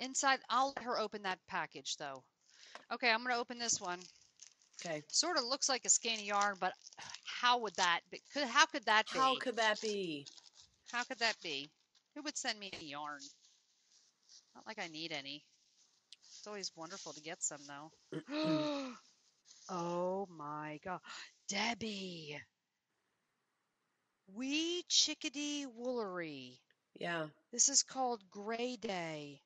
Inside, I'll let her open that package though. Okay, I'm going to open this one. Okay. Sort of looks like a skein yarn, but how would that be? How could that How be? could that be? How could that be? Who would send me any yarn? Not like I need any. It's always wonderful to get some though. Oh my God. Debbie, wee chickadee woolery. Yeah. This is called Gray Day.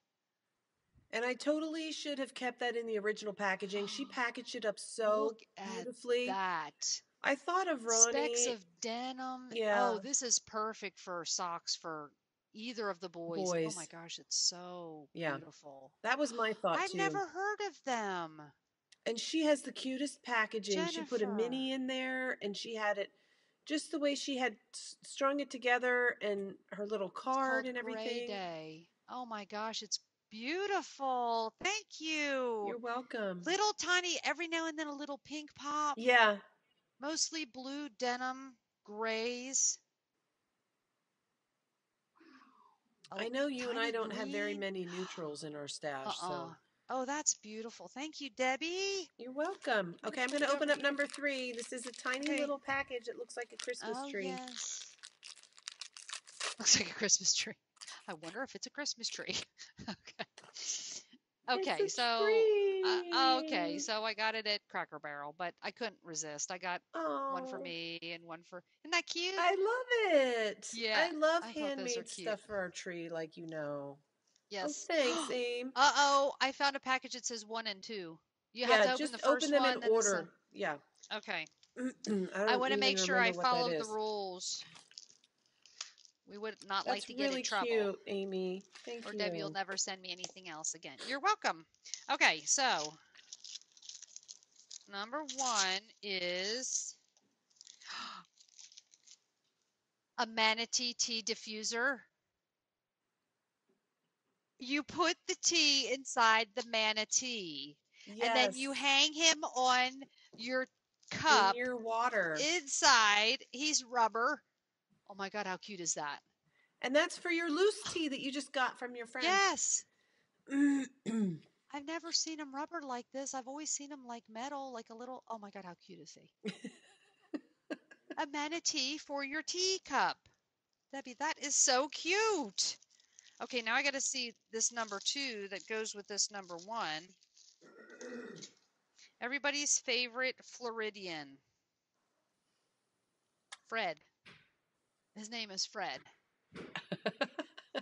And I totally should have kept that in the original packaging. She packaged it up so Look at beautifully. that. I thought of Specks Ronnie. of denim. Yeah. Oh, this is perfect for socks for either of the boys. Oh my Boys. gosh, it's so Yeah. beautiful. That was my thought I've too. never heard of them. And she has the cutest packaging. She put a Jennifer. mini in there and she had it just the way she had strung it together and her little It's card called and Gray everything. Day. Oh my gosh, it's beautiful. Thank you. You're welcome. Little tiny, every now and then a little pink pop. Yeah. Mostly blue denim, grays. I Oh, know you and I tiny don't have very green. many neutrals in our stash, Uh-uh. so Oh, that's beautiful. Thank you, Debbie. you're welcome. Okay, I'm going Put to it over open up here. number 3. This is a tiny Okay. little package. It looks like a Christmas Oh, tree. yes. Looks like a Christmas tree. I wonder if it's a Christmas tree. Okay. It's Okay, a so okay, tree. so I got it at Cracker Barrel, but I couldn't resist. I got one for Oh, me and one for. Isn't that cute? I love it. Yeah, I love I thought those are handmade cute. stuff for our tree, like you know. Oh, Yes. thanks, Aim. Uh-oh, I found a package that says 1 and 2. You have Yeah, to open the just open first them in one, then the order. Yeah. okay. I I don't want to even make sure remember I what that followed the is. rules. We would not like That's to get in really trouble, cute, Amy. Thank or Debbie will you. never send me anything else again. You're welcome. Okay, so number 1 is a manatee tea diffuser. You put the tea inside the manatee, and then Yes, you hang him on your in cup. your water. Inside, he's rubber. Oh my God, how cute is that? And that's for your loose tea that you just got from your friend. Yes. I've never seen him rubber like this. I've always seen him like metal, like a little. Oh my God, how cute is he? A manatee for your teacup. Debbie, that is so cute. Okay, now I got to see this number 2 that goes with this number 1. Everybody's favorite Floridian, Fred. His name is Fred.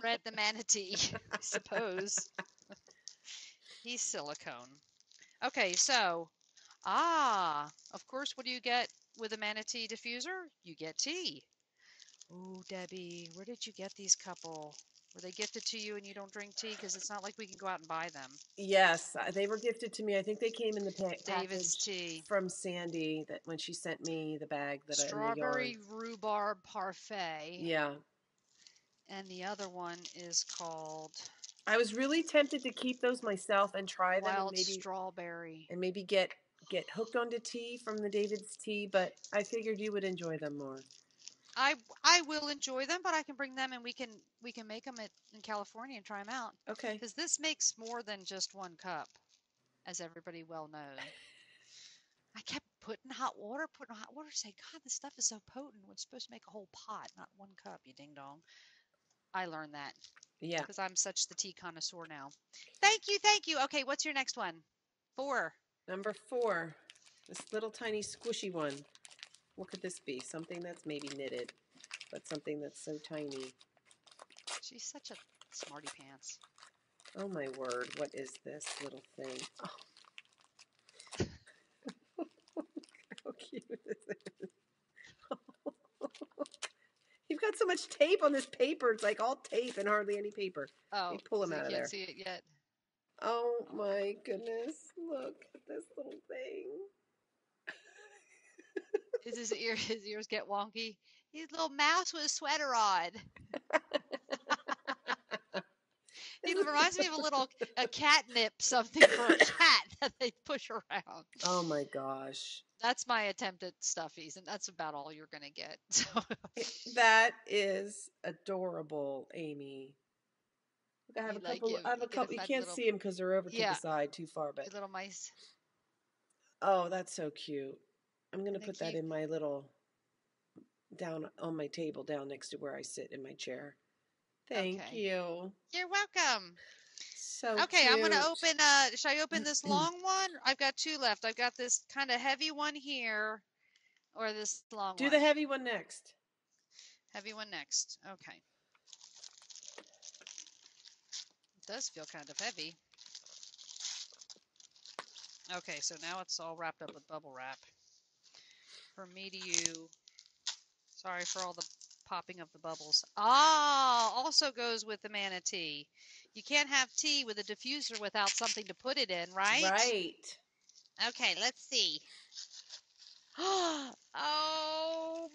Fred the manatee, I suppose. He's silicone. Okay, so, of course, what do you get with a manatee diffuser? You get tea. Oh, Debbie, where did you get these couple? Were they gifted to you and you don't drink tea? Because it's not like we can go out and buy them. Yes, they were gifted to me. I think they came in the David's package tea. from Sandy that when she sent me the bag that and the yarn. Strawberry rhubarb parfait. Yeah. And the other one is called I was really tempted to keep those myself and try them wild strawberry. and maybe get hooked onto tea from the David's tea, but I figured you would enjoy them more. I will enjoy them, but I can bring them and we can make them in California and try them out. Okay. Because this makes more than just 1 cup, as everybody well knows. I kept putting hot water, say, God, this stuff is so potent. It's supposed to make a whole pot, not 1 cup, you ding dong. I learned that Yeah. because I'm such the tea connoisseur now. Thank you, thank you. Okay, what's your next one? 4. Number 4. This little tiny squishy one. What could this be? Something that's maybe knitted, but something that's so tiny. She's such a smarty pants. Oh my word, what is this little thing? Oh, how cute is it? You've got so much tape on this paper. It's like all tape and hardly any paper. Let me Oh, pull him so you out of can't there. see it yet. Oh my goodness. Look at this little thing. Is his ears get wonky? He's a little mouse with a sweater on. He reminds me of a catnip something for a cat that they push around. Oh my gosh. That's my attempt at stuffies, and that's about all you're gonna get. So That is adorable, Amy. Look, you I have a you get a couple. You fat can't little see them because they're over to the yeah, side too far, but your little mice. oh, that's so cute. I'm going to Isn't it put that cute? in my little down on my table down next to where I sit in my chair. Thank Okay. you. You're welcome. So Okay, I'm gonna cute. open should I open this long one? I've got 2 left. I've got this kind of heavy one here or this long Do one. the heavy one next. Heavy one next. Okay. It does feel kind of heavy. Okay, so now it's all wrapped up with bubble wrap. From me to you. Sorry for all the popping of the bubbles. Ah, also goes with the manatee. You can't have tea with a diffuser without something to put it in, right? Right. Okay, let's see. Oh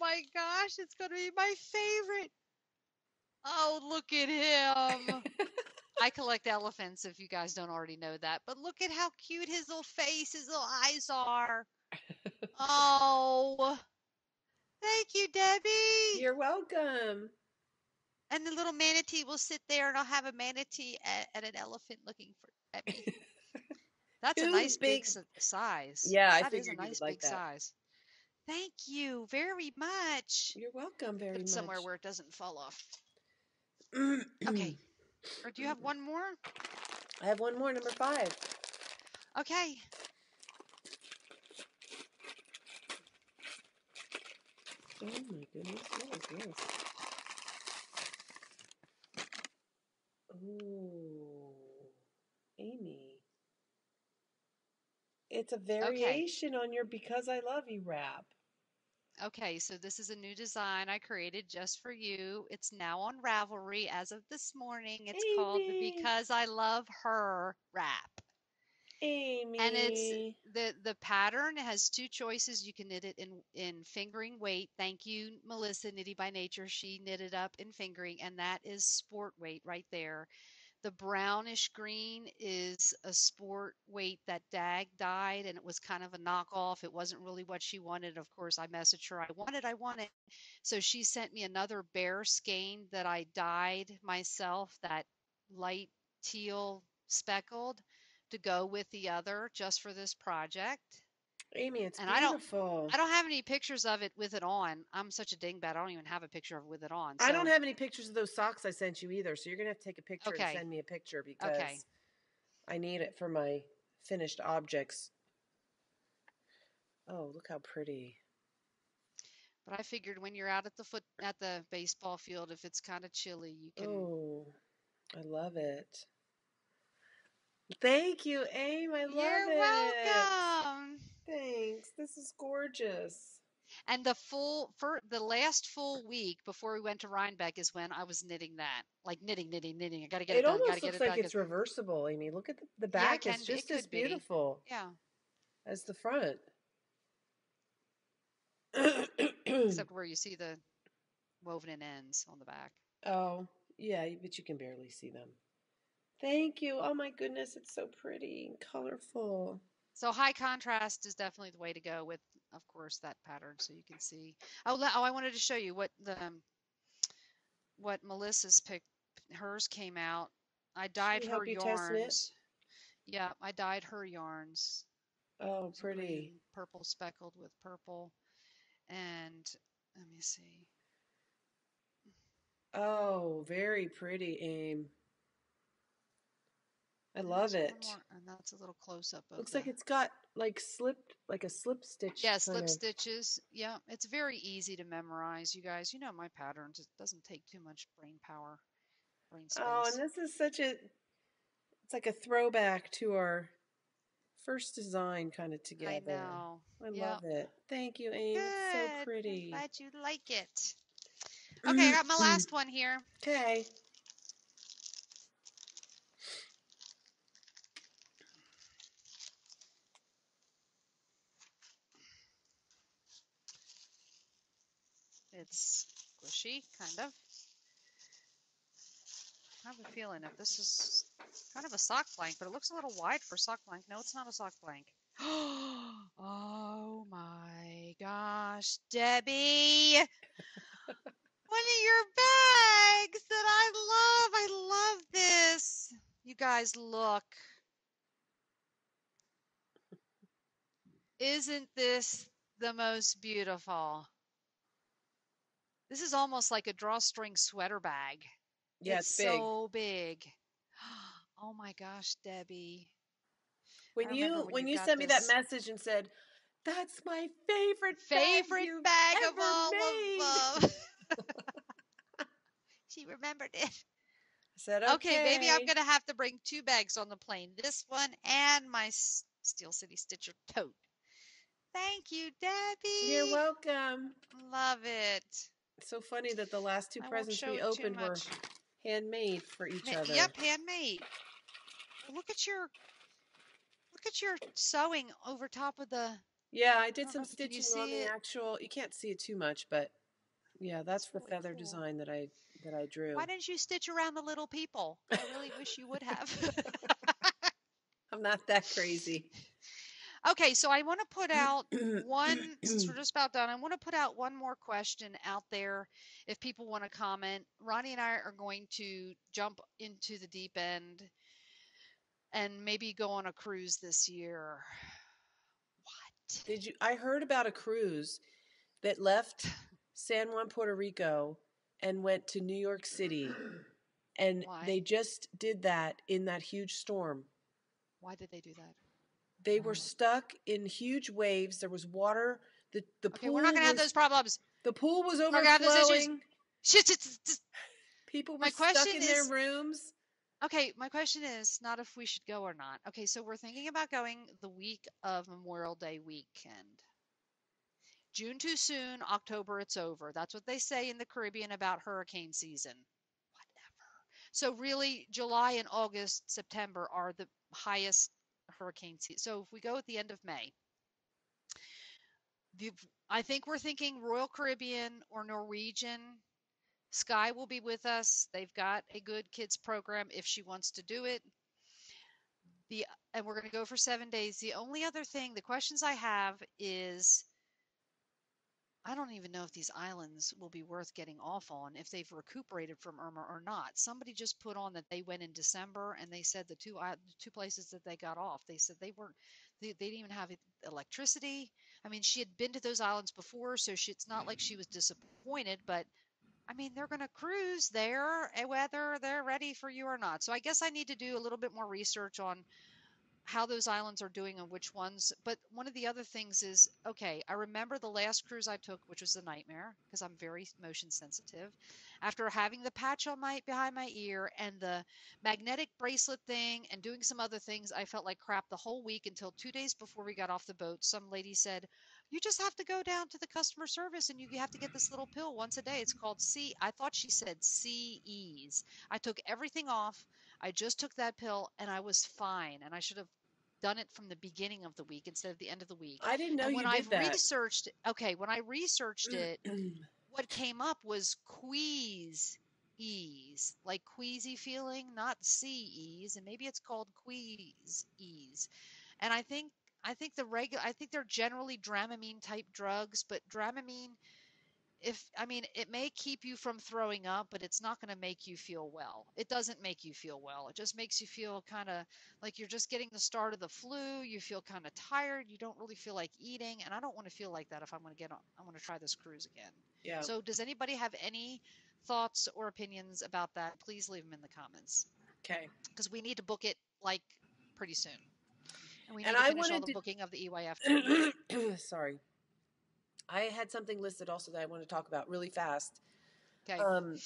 my gosh, it's going to be my favorite. Oh, look at him. I collect elephants if you guys don't already know that, but look at how cute his little face, his little eyes are. Oh, thank you, Debbie. You're welcome. And the little manatee will sit there and I'll have a manatee at an elephant looking at me. That's a Two nice big big. size. Yeah, I That is a figured you would nice like big that. size. Thank you very much. You're welcome Put very it somewhere much. where it doesn't fall off. Okay. Or do you have one more? I have one more, number 5. Okay. Oh my goodness, what is this? Oh, Amy. It's a Okay. variation on your Because I Love You wrap. Okay, so this is a new design I created just for you. It's now on Ravelry as of this morning. It's called the Amy. Because I Love Her wrap. And it's Amy. the pattern has 2 choices. You can knit it in fingering weight. Thank you, Melissa, Knitty by Nature. She knitted up in fingering, and that is sport weight right there. The brownish green is a sport weight that Dag dyed, and it was kind of a knockoff. It wasn't really what she wanted. Of course, I messaged her, I want it. So she sent me another bear skein that I dyed myself, that light teal speckled, to go with the other just for this project. Amy, it's And beautiful. I don't have any pictures of it with it on. I'm such a dingbat. I don't even have a picture of it with it on. I don't So, have any pictures of those socks I sent you either, so you're going to have to take a picture and okay. send me a picture Okay. because I need it for my finished objects. Oh, look how pretty. But I figured when you're out at the baseball field, if it's kind of chilly, you can. Oh, I love it. Thank you, Aim. I love You're it. welcome. Thanks. This is gorgeous. And the last full week before we went to Rhinebeck is when I was knitting that, like knitting, knitting, knitting. I got to get it It done. Got to almost get looks it like done. it's reversible, Amy. Look at the Yeah, it back is can be. It just as could be. beautiful Yeah. as the front. Except where you see the woven in ends on the back. Oh, yeah, but you can barely see them. Thank you. Oh my goodness, it's so pretty and colorful. So high contrast is definitely the way to go with, of course, that pattern. So you can see. Oh, I wanted to show you what Melissa's picked. Hers came out. I dyed She her help you test knit? yarns. Yeah, I dyed her yarns. Oh, Some pretty. green, purple speckled with purple. And let me see. Oh, very pretty, Aim. I love There's one it. more, and that's a little close up of Looks the. like it's got like slipped, like a slip stitched Yeah, kind slip of. stitches. Yeah, it's very easy to memorize, you guys. You know my patterns. It doesn't take too much brain power, brain Oh, and space. this is such a, it's like a throwback to our first design kind of I together. know. I Yep. love it. Thank you, Aim. It's so Good. I'm pretty. glad you like it. Okay, I got my last one here. Okay. It's squishy, kind of. I have a feeling if this is kind of a sock blank, but it looks a little wide for a sock blank. No, it's not a sock blank. Oh my gosh, Debbie! One of your bags that I love. I love this. You guys, look. Isn't this the most beautiful? This is almost like a drawstring sweater bag. Yeah, It's it's big. so big. Oh my gosh, Debbie. I When remember you when when you you got sent me that this message and said, "That's my favorite bag favorite you've bag of ever all made." of them. She remembered it. I said, Okay, baby, I'm "Okay." going to have to bring two bags on the plane. This one and my Steel City Stitcher tote. Thank you, You're Debbie. welcome. Love it. It's so funny that the last two I won't presents show we it too opened were much. handmade for each other. Yep, handmade. Well, look at your sewing over top of the. Yeah, I I did don't know some if can you stitching on see the it. actual. You can't see it too much, but yeah, It's that's the really feather cool. design that I Why drew. didn't you stitch around the little people? I really wish you would have. I'm not that crazy. Okay, so I want to put out one, since we're just about done, I want to put out one more question out there if people want to comment. Ronnie and I are going to jump into the deep end and maybe go on a cruise this year. What? Did you? I heard about a cruise that left San Juan, Puerto Rico, and went to New York City, and Why? they just did that in that huge storm. Why did they do that? They were stuck in huge waves. There was water. The Okay, we're not pool going to have was those problems. the pool was We're not going to have those issues. overflowing. Shit, shit, shit, shit. People were My stuck question in their is rooms. okay, my question is not if we should go or not. Okay, so we're thinking about going the week of Memorial Day weekend. June too soon, October it's over. That's what they say in the Caribbean about hurricane season. Whatever. So really, July and August, September are the highest hurricane season. So if we go at the end of May, the, I think we're thinking Royal Caribbean or Norwegian. Sky will be with us. They've got a good kids program if she wants to do it. The and we're going to go for 7 days. The only other thing, the questions I have is I don't even know if these islands will be worth getting off on if they've recuperated from Irma or not. Somebody just put on that they went in December and they said the two places that they got off. They said they weren't they didn't even have electricity. I mean, she had been to those islands before, so it's not like she was disappointed, but I mean, they're going to cruise there, whether they're ready for you or not. So I guess I need to do a little bit more research on how those islands are doing and which ones. But one of the other things is okay, I remember the last cruise I took, which was a nightmare because I'm very motion sensitive. After having the patch on my behind my ear and the magnetic bracelet thing and doing some other things, I felt like crap the whole week until 2 days before we got off the boat. Some lady said, You just have to go down to the customer service and you have to get this little pill once a day. It's called C. I thought she said CEs. I took everything off. I just took that pill and I was fine. And I should have done it from the beginning of the week instead of the end of the week. I didn't know And you when did I've that. researched, okay, when I researched it, what came up was quease ease, like queasy feeling, not CEs, and maybe it's called quease ease. And I think I think they're generally Dramamine type drugs, but Dramamine, if I mean, it may keep you from throwing up, but it's not going to make you feel well. It doesn't make you feel well. It just makes you feel kind of like you're just getting the start of the flu. You feel kind of tired. You don't really feel like eating, and I don't want to feel like that if I'm going to get on. I want to try this cruise again. Yeah. So, does anybody have any thoughts or opinions about that? Please leave them in the comments Okay. because we need to book it like pretty soon. And we And need to I finish all wanted the booking of the EYF trip. to, sorry, I had something listed also that I want to talk about really fast. Okay. Um,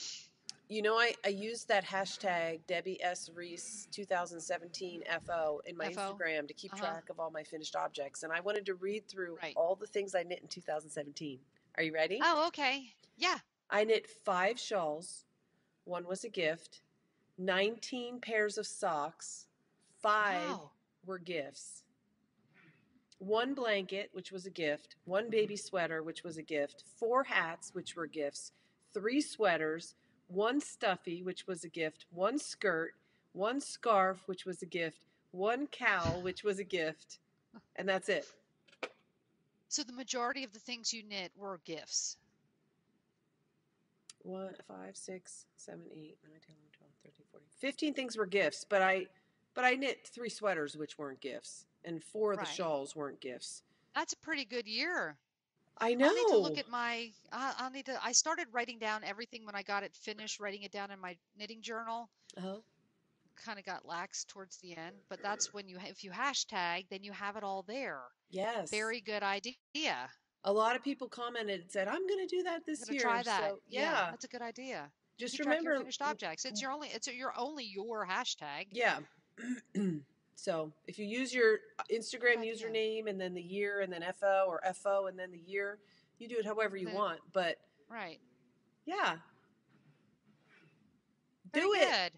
I used that hashtag Debbie S. Reese 2017 FO in my FO. Instagram to keep Uh-huh. track of all my finished objects. And I wanted to read through Right. all the things I knit in 2017. Are you ready? Oh, okay. Yeah. I knit 5 shawls. One was a gift. 19 pairs of socks. 5 Wow. were gifts. One blanket, which was a gift, one baby sweater, which was a gift, 4 hats, which were gifts, 3 sweaters, one stuffy, which was a gift, one skirt, one scarf, which was a gift, one cowl, which was a gift, and that's it. So the majority of the things you knit were gifts. 1, 5, 6, 7, 8, 9, 10, 11, 12, 13, 14. 15 things were gifts, but I knit 3 sweaters, which weren't gifts, and 4 of the Right. shawls weren't gifts. That's a pretty good year. I I'll need to look know. at my, I'll need to, I started writing down everything when I got it finished, writing it down in my knitting journal. Uh-huh. Kind of got lax towards the end, but that's when if you hashtag, then you have it all there. Yes. Very good idea. A lot of people commented and said, "I'm going to do that I'm this gonna year." try that. So, Yeah, yeah, that's a good idea. You just keep track of your remember, finished objects. It's your hashtag. yeah. So, if you use your Good Instagram idea. username and then the year and then FO or FO and then the year, you do it however you Then want. But, right. yeah, Very do it. good.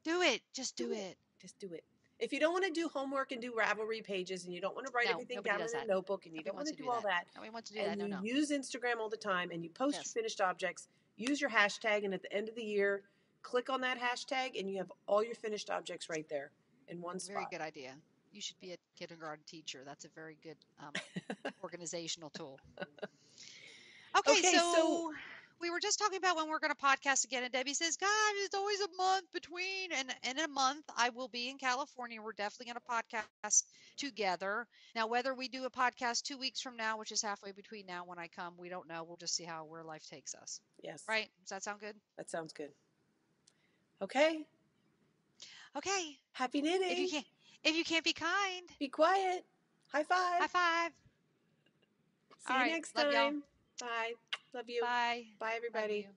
Do it. Just Do do it. it. Just do it. If you don't want to do homework and do Ravelry pages and you don't want to write No, everything nobody down does in a that. notebook and you Nobody don't want wants to to do do all that. that Nobody wants to do that. and No, you no. use Instagram all the time and you post your Yes. finished objects, use your hashtag and at the end of the year, click on that hashtag and you have all your finished objects right there in one Very spot. good idea. You should be a kindergarten teacher. That's a very good organizational tool. Okay, Okay, so so we were just talking about when we're going to podcast again, and Debbie says, "God, it's always a month between." And in a month, I will be in California. We're definitely going to podcast together. Now, whether we do a podcast 2 weeks from now, which is halfway between now when I come, we don't know. We'll just see how where life takes us. yes, Right? Does that sound good? that sounds good. Okay, Okay. happy If you knitting. can't, if you can't be kind, Be quiet. High five. high five. See All you right. next Love y'all. time. Bye. Love you. Bye. Bye, Love everybody. you.